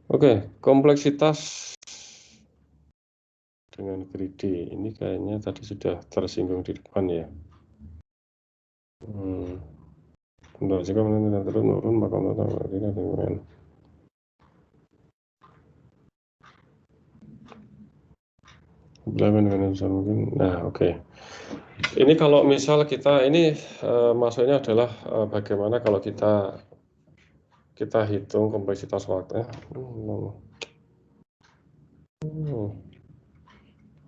Oke, kompleksitas dengan greedy ini kayaknya tadi sudah tersinggung di depan ya. Bentar, jika menurun turun maka tidak dengan dengan mungkin. Nah, oke. Ini kalau misal kita ini maksudnya adalah bagaimana kalau kita hitung kompleksitas waktu ya.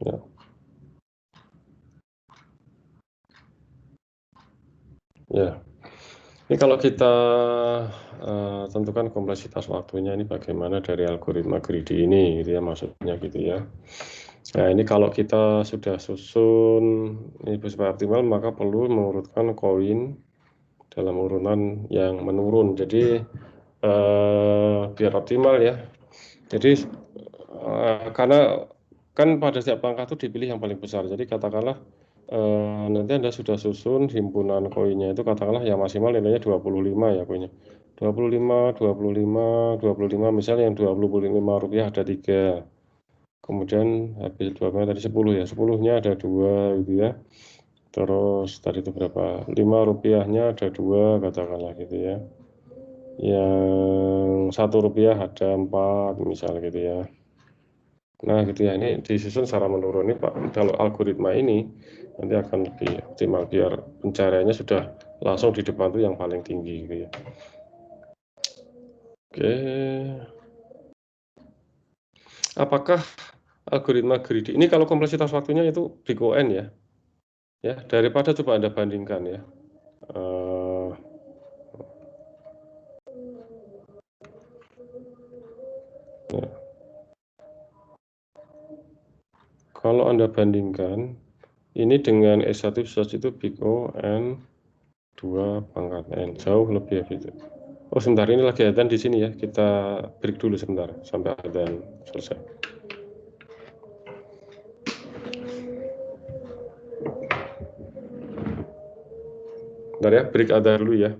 Ya. Ya. Ini kalau kita tentukan kompleksitas waktunya ini bagaimana dari algoritma greedy ini gitu ya, maksudnya gitu ya. Nah, ini kalau kita sudah susun ini supaya optimal maka perlu mengurutkan koin dalam urunan yang menurun. Jadi biar optimal ya. Jadi karena kan pada setiap langkah itu dipilih yang paling besar. Jadi katakanlah nanti Anda sudah susun himpunan koinnya itu katakanlah yang maksimal nilainya 25 ya koinnya. 25, 25, 25 misalnya yang Rp25 ada 3. Kemudian habis 2 tadi 10 ya. 10-nya ada 2 gitu ya. Terus tadi itu berapa? Rp5-nya ada 2 katakanlah gitu ya. Yang Rp1 ada 4 misal gitu ya. Nah gitu ya, ini disusun secara menurun. Ini Pak, kalau algoritma ini nanti akan lebih optimal biar pencariannya sudah langsung di depan itu yang paling tinggi gitu ya. Oke. Apakah algoritma greedy. Ini kalau kompleksitas waktunya itu big O(n) ya. Ya, daripada coba Anda bandingkan ya. Ya. Kalau Anda bandingkan ini dengan S1 search itu big O(n) 2 pangkat N, jauh lebih efisien. Oh sebentar, ini lagi adzan di sini ya, kita break dulu sebentar sampai adzan selesai. Bentar ya, break adzan dulu ya.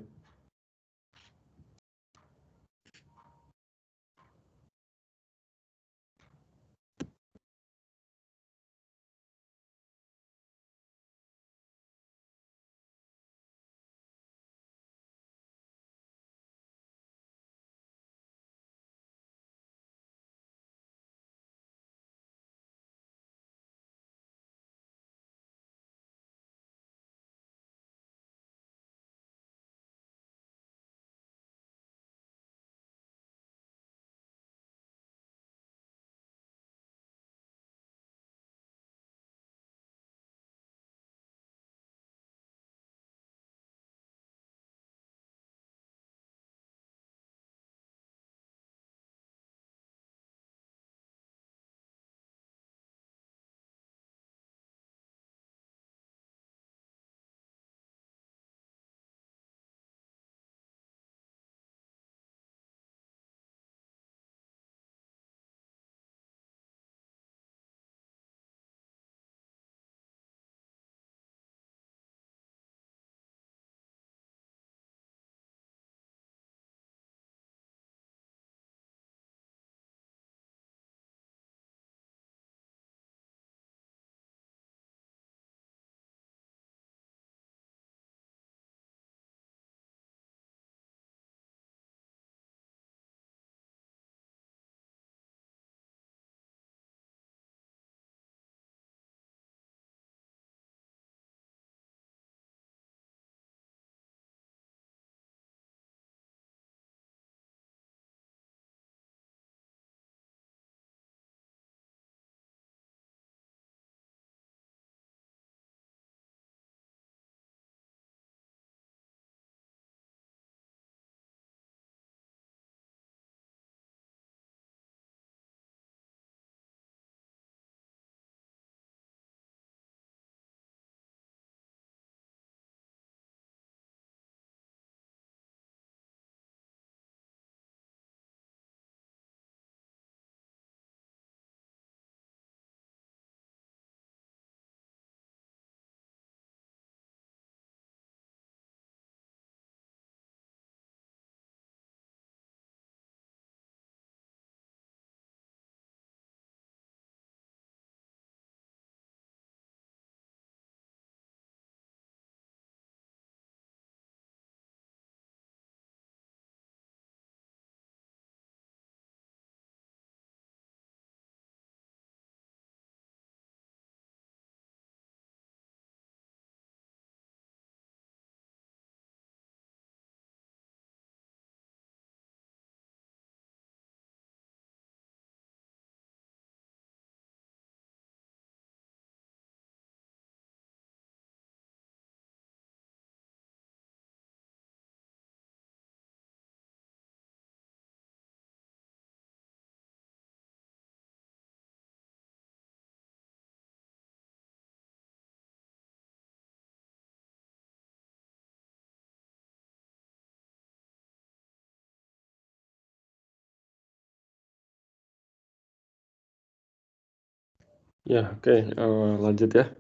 Ya, oke, lanjut ya.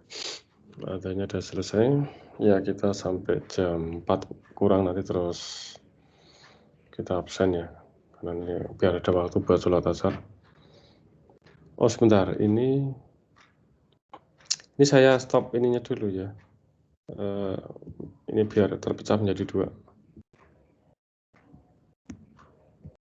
Adanya udah selesai. Ya, kita sampai jam 4 kurang nanti terus kita absen ya. Karena biar ada waktu buat sholat asar. Oh, sebentar. Ini saya stop ininya dulu ya. Ini biar terpecah menjadi 2.